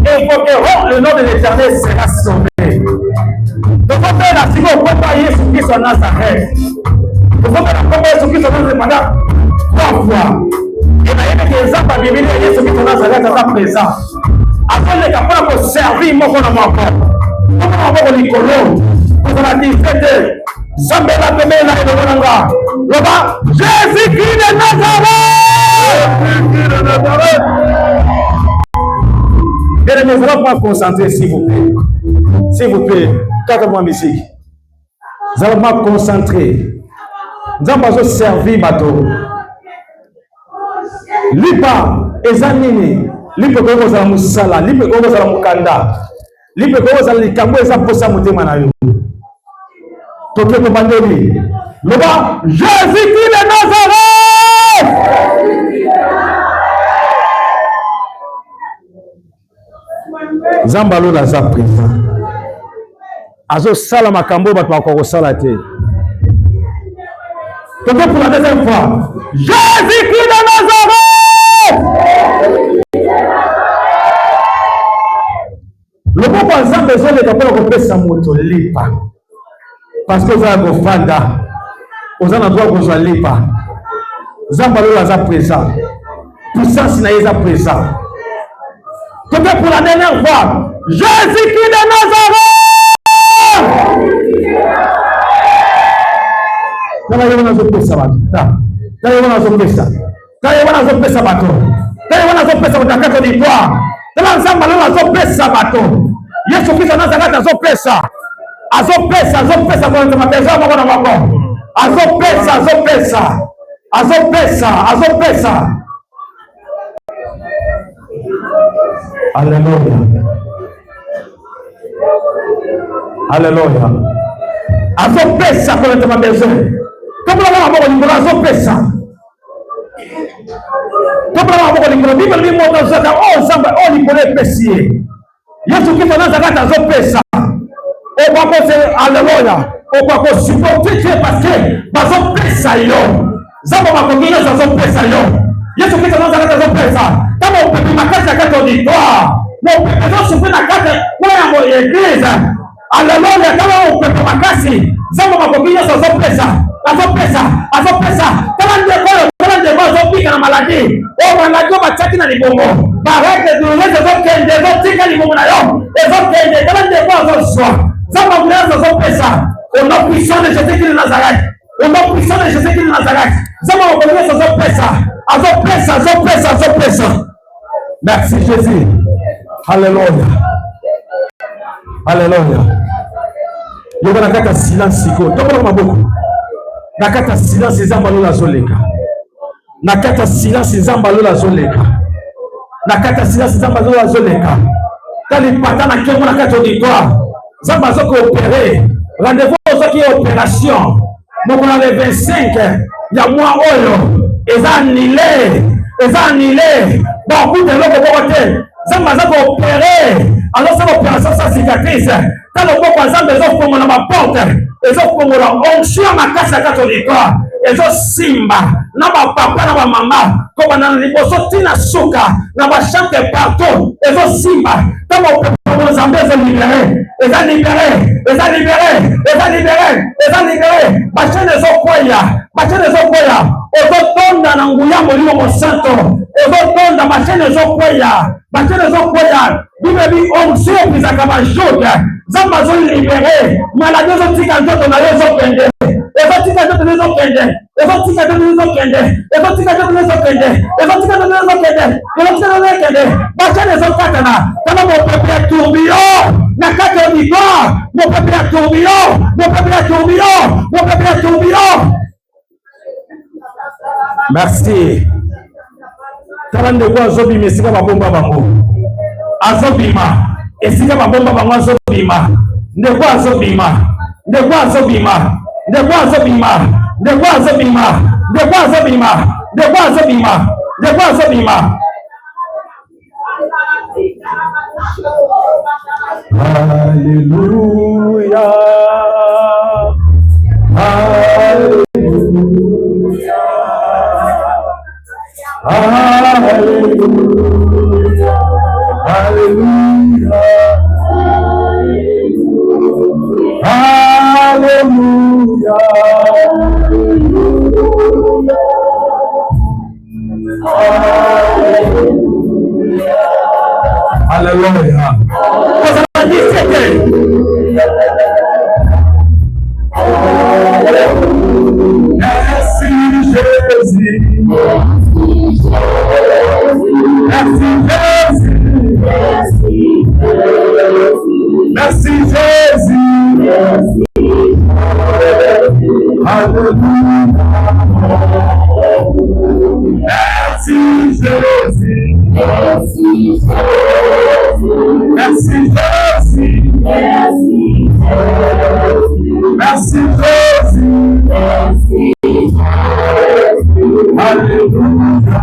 invoqueront le nom de l'Éternel sera sauvé. Donc, on fait la seconde, on peut pas Jésus Christ en Nazareth. Donc, on fait la première Jésus Christ en Nazareth pendant 3 fois. Et nayebi ke ezamba Biblia Yesu Kristo Nazareth aza présent. Azoleka mpona koservir moko na moko. Moko na moko likolo. Kozala 17. Zambela pembeni na elongo na nga. Loba Jésus-Christ de Nazareth. Bien aimés, nous allons pas concentrer s'il vous plaît. S'il vous plaît, quatre-moi musique. Nous allons pas concentrer. Nous allons pas servir bateau. Lipa ezanini. Lipa koko za musala. Lipa koko za mukanda. Lipa koko za likambo eza posa mutema na yo. Toke to bandeli. Loba Jésus-Christ de Nazareth. Zambalo la za présent. Azo sala makambo bato bakoko sala te. Toke pour la deuxième fois. Jésus-Christ de Nazareth. Le mot par exemple besoin de d'abord kopesa moto lipa. Parce que vous avez vos fanda. Vous avez droit de vous lipa. Zambalo la za présent. Puissance na yeza présent. Toke pour la dernière fois. Jésus-Christ de Nazareth. Kama yeye anazopesa watu. Kama yeye anazopesa. Kama yeye anazopesa watu. Kama yeye anazopesa utakato ni kwa. Kama nzamba leo anazopesa watu. Yesu Kristo Nazareth azopesa. Azopesa kwa mtazamo wako na wako. Azopesa. Alléluia. Azopesa kwa mtazamo. Kama wao ambao ni mwana azopesa. Kama wao ambao ni mwana Biblia ni mwana zaka zamba ni kole pesie. Yesu Kristo Nazareth azopesa. On va penser alléluia. On va pas supporter parce que bazopesa yo. Zamba makokinya azopesa yo. Yesu Kristo Nazareth azopesa. Kama upepe makazi ya katolika. Na upepe zote kuna kata kwa église. Alléluia, kama upepe makazi. Zamba makokinya azopesa. Kama ndio zopika na maladi. Wanajua machaki na libongo. Baraka zileze zokende zotika libongo na yo. Ezokende kama ndio zoswa. Zama mnazo zopesa. Au nom puissant de Jésus-Christ de Nazareth. Zama wakoleza zopesa. Merci Jésus. Alléluia. Yoga nakata silence iko. Tokola maboko. Nakata silence zamba lola zoleka. Nakata silence zamba lola zoleka. Kali patana kemo nakata auditoire. Zamba zoko opérer. Rendez-vous qui est opération. Donc on a le 25 il y a mois oyo. Eza annulé. Beaucoup de l'autre côté. Zamba zoko opérer. Alors c'est l'opération sans cicatrice. Quand le bon exemple les autres comme ma porte. Les autres comme la onction ma casse catholique. Les autres simba. Na ba papa na ba mama. Comme na liboso tina suka. Na ba chante partout. Les autres simba. Quand mon peuple Zambé est libéré. Les a libérés. Bachane zokoya. Ozotonda na nguya molimo mosanto. Ozotonda bachane zokoya. Bibi onction pisa kama joke. Zamba zo libéré. Maladie zo tika ndoto na yo zo kende. Ezotika ndoto zo kende. Bachane zo katana. Kama mo peuple tourbillon. Na kata victoire. Mon peuple tourbillon. Merci. Talande kwa zobi mesika babomba bango. Azobima. Esika babomba bango azobima. Ndekwa azobima. Alléluia. Hallelujah. Alléluia. Vous avez dit c'était. Merci Jésus. Merci Jésus. Merci Jésus. Alléluia. Merci Jésus. Merci Jésus. Merci Jésus. Alléluia.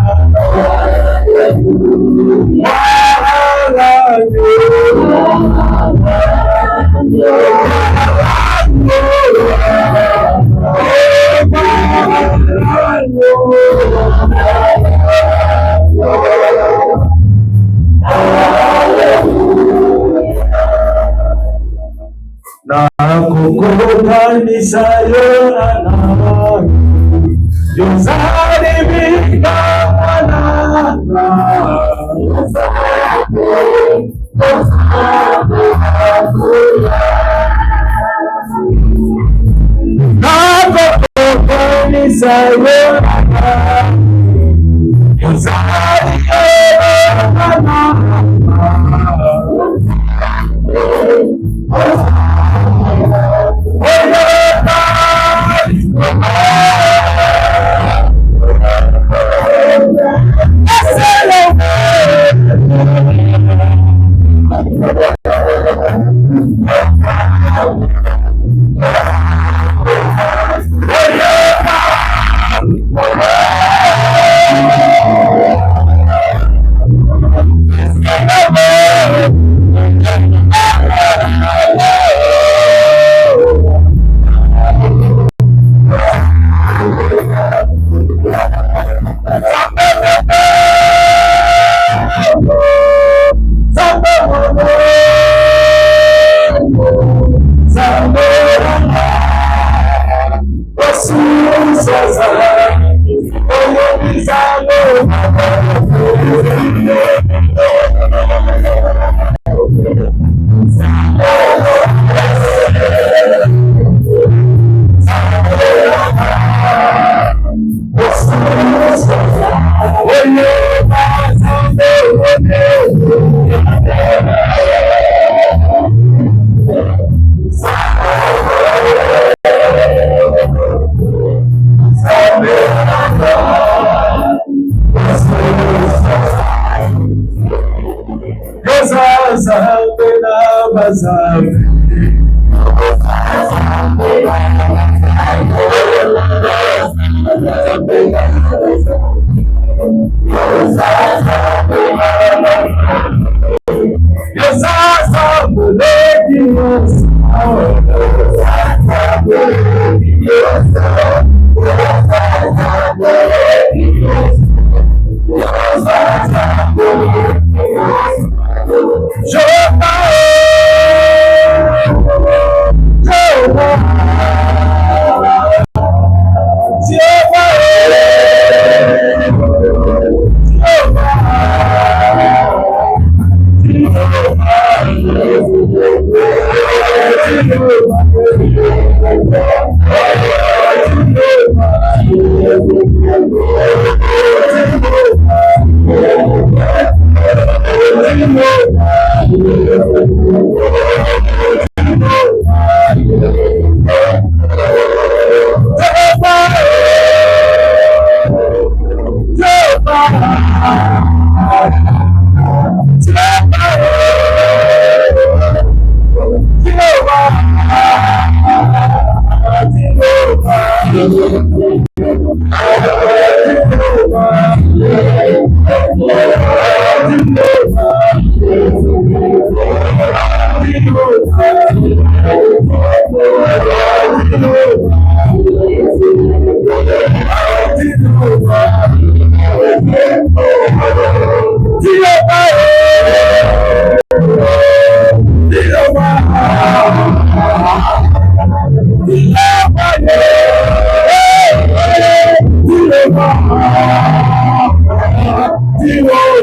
Nakukukanisa yona Yozari bika manana Nakukukanisa yona Yozari Zero.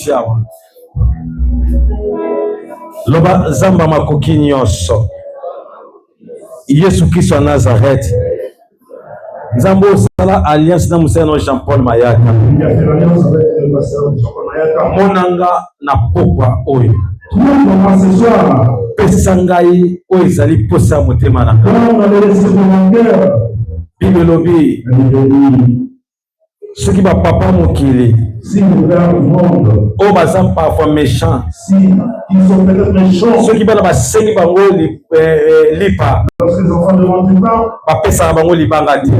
tiawa. Loba zamba makoki nyonso. Yesu Kristo wa Nazareth. Nzambo sala alliance na museno Jean-Paul Mayaka. Monanga na pokwa oyo. Pesa ngai oyo ezali posa motema na ngai. Bible lobi ceux qui va papa mokili si le père du monde, oh bazam parfois méchants, si ils sont peut-être méchants, ceux qui va la sengi bango lipa lorsque les enfants demandent du pain, ba pesa bango libanga di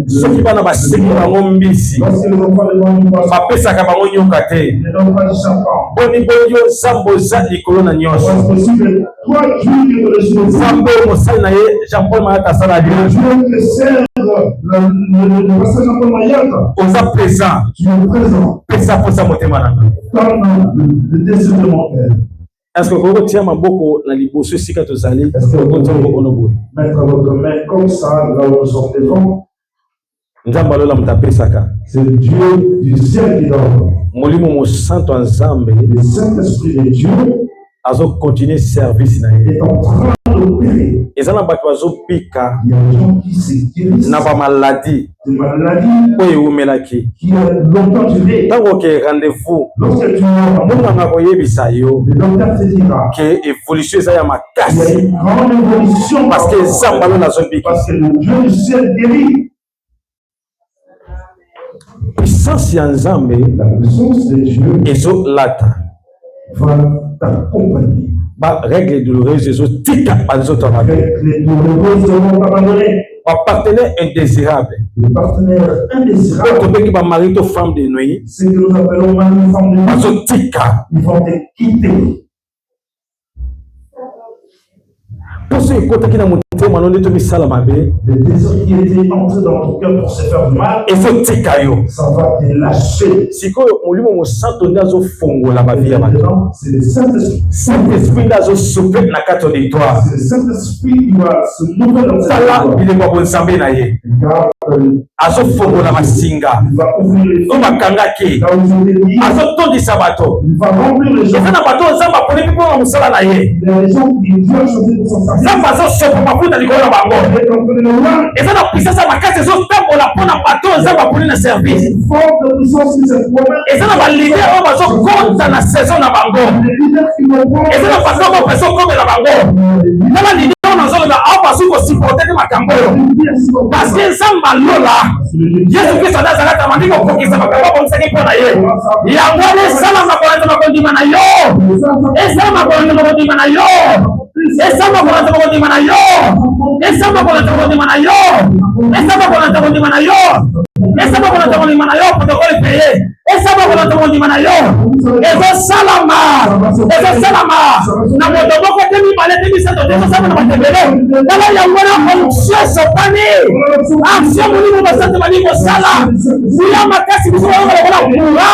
ceux qui va na sengi bango mbisi lorsque les enfants demandent du pain, ba pesa ka bango nyoka te ne donne pas du champagne. boni bonyo sambo za likolo na nyonso C'est possible, toi Dieu que le Dieu sambo mosali na ye Jean-Paul Mayaka sala di que sert le pasteur Jean-Paul Mayaka. oza présent Tu es présent. pesa posa motema na ngai. Comme le désir de mon père. Est-ce que vous tia maboko na liboso sika tozali Est-ce que vous pouvez mettre votre main comme ça, là où nous sommes devant? Nzamba lola mutapesaka. C'est Dieu du ciel qui donne. Molimo mo santo nzambe Le Saint-Esprit de Dieu azo continuer service na ye. est en train d'opérer. Ezana bato azo pika Il y a des gens qui se guérissent na ba maladie de maladies oyo umelaki. qui a longtemps duré. Tango ke rendez-vous Lorsque tu as munga nga koyebisa yo le docteur te dira ke évolution eza ya il y a makasi une grande évolution parce que nzamba lola azo pika. parce que le Dieu du ciel guérit. Puissance ya nzambe La puissance de Dieu ezo lata. va t'accompagner. Ba règle douloureuse ezo tika bazo travailler. Avec les douloureux seront abandonnés. Ba partenaire indésirable. Les partenaires indésirables, Tobeki ba mari to femme de nuit ce que nous appelons mari femme de nuit, bazo tika. ils vont te quitter. Poso ekotaki na motema no nde tomisala mabe Le désir qui était entré dans ton cœur pour se faire du mal, ezotika yo. ça va te lâcher. Sikoyo molimo mosanto nde azofongola bavi ya bato. Maintenant, c'est le Saint-Esprit. Saint-Esprit nde azosopre na kati ya auditoire. C'est le Saint-Esprit qui va se mouvoir dans cette tala voie. bilembo ya bonzambe na ye Car azofongola masinga il va ouvrir les to filles. bakangaki Là où je t'ai dit, azotondisa bato il va remplir les gens. eza na bato oyo nzambe aponi mpe mpona mosala na ye Il y a des gens qui doivent choisir pour son sacrifice. nzambe azosopa mafuta likolo na bango Et donc, le roi, eza na puissance ya makasi ezotambola mpona bato oyo nzambe aponi na service forte de puissance qui se promène. eza na balider oyo bazokota na saison na bango Les leaders qui vont prendre. eza na bato oyo bazokomela bango tala lider oyo nazoloba awa bazu kosiporte te makambo oyo parce que nzambe alola yesu kristo nde azalaka mandi kokokisa makambo abomisaki mpo na ye yango wana esalama kolanda makondima na yo esalama kolanda makondima na yo esalama kolanda makondima na yo esalama kolanda makondima na yo esalama kolanda makondima na yo esalama kolanda makondima na yo protokole peye esalama kolanda makondima na yo ezosalama ezosalama na moto moko te mibale te misato te ezosala na matembele tala yango na onction esopani action molimo basante bali kosala buya makasi biso bango lokola kura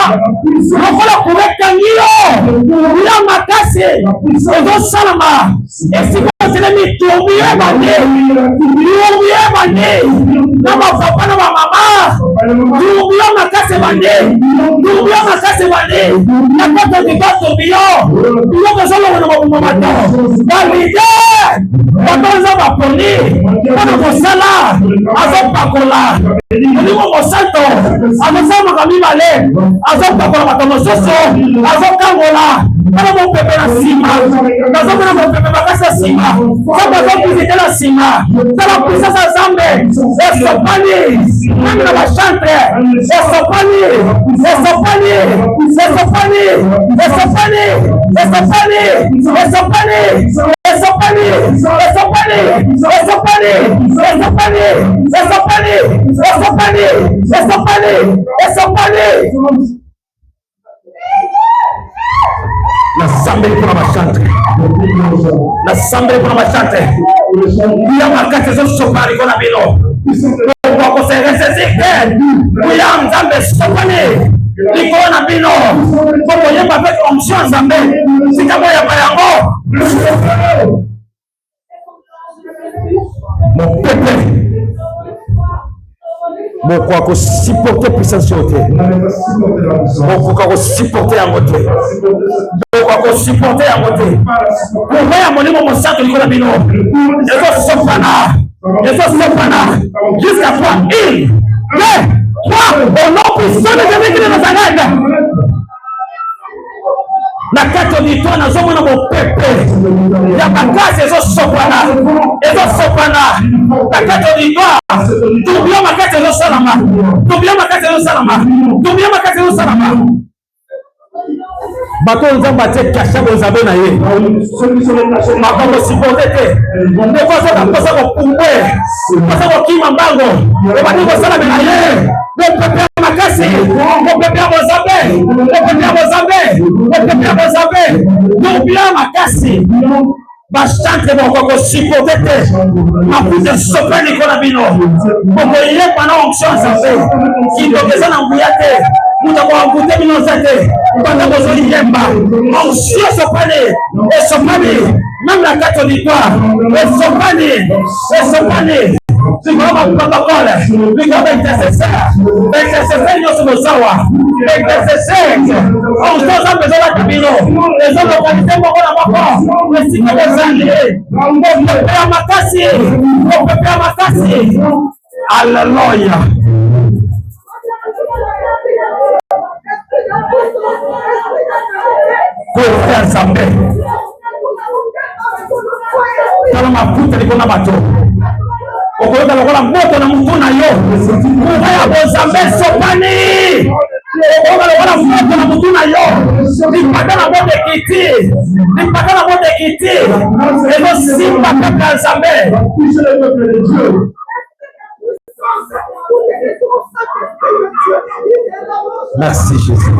lokola kura ekangi yo buya makasi ezosalama esika oselemi tumbi yebane tumbi yebane na bapapa na bamama tumbi yo makasi ebane tumbi yo makasi ebane nakoto ndiko tumbi yo biloko ezolongo na mabumba bato balide bato eza baponi mpona kosala azopakola molimo mosanto azosalaka mibale azopakola bato mosusu azokangola mpona mopepe na nsima nazomona mopepe makasi ya nsima nzambe azokizite na nsima tala puissance ya nzambe esopani nami na bachantre esopani esopani esopani esopani esopani esopani esopani esopani esopani esopani esopani esopani esopani esopani nasambeli mpona bachantre nasambeli mpona bachantre buya makasi ezosopa liko na bino okoseresesike buya nzambe esopani likolo na bino po koyeba mpe onction ya nzambe sika boyeba yango mon peuple Pourquoi qu'on supporter puissance sur terre? Pourquoi qu'on supporter à côté? Pourquoi qu'on supporter à côté? Pourquoi à mon niveau mon sang de l'école bino? Les autres sont pas là. Jusqu'à toi, 1, 2, 3, au nom puissant de Jésus qui est dans sa garde. La carte de toi, nous sommes dans mon pépé. Il y a ma carte, ils sont sopana. La carte de toi, t'oublies ma carte de salama. Bato nzamba te kasha bozabe na ye. Makambo supporté te. Ndeko soka kosa ko pumbwe. Kosa ko kima mbango. Ebati ko sala na ye. Mo pepe makasi. Mo pepe Mozabe. N'oublie makasi. Bastante boko supporté te. Makuta sopra ni kona bino. Boko ye pana onction sabe. Kindokeza na mbuyate. Nous avons goûté bino zate. Banda bozo yemba. Onction sopane. Et sopane. Même la catholique. Et sopane. Tu vas avoir protocole. Tu vas avoir intercesseur. Intercesseur nous sommes sawa. Intercesseur. On se a besoin de la bino. Les hommes organisés pour la mort. Mais si nous allons on peut faire ma casse. Alléluia. Pour faire ça. Kala mafuta liko na bato. Okoyoka lokola moto na mtu na yo. Kaya bozambe sopani. Okoyoka lokola moto na mtu na yo. Nipata na bote kiti. Eno simba kaka zambe. Merci Jésus.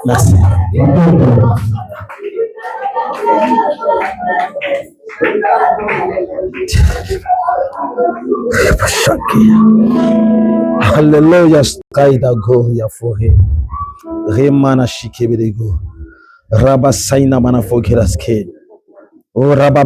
Merci. Hallelujah, Skaida go ya fohe. Remana shikebedego. Raba saina mana fokeraske. O raba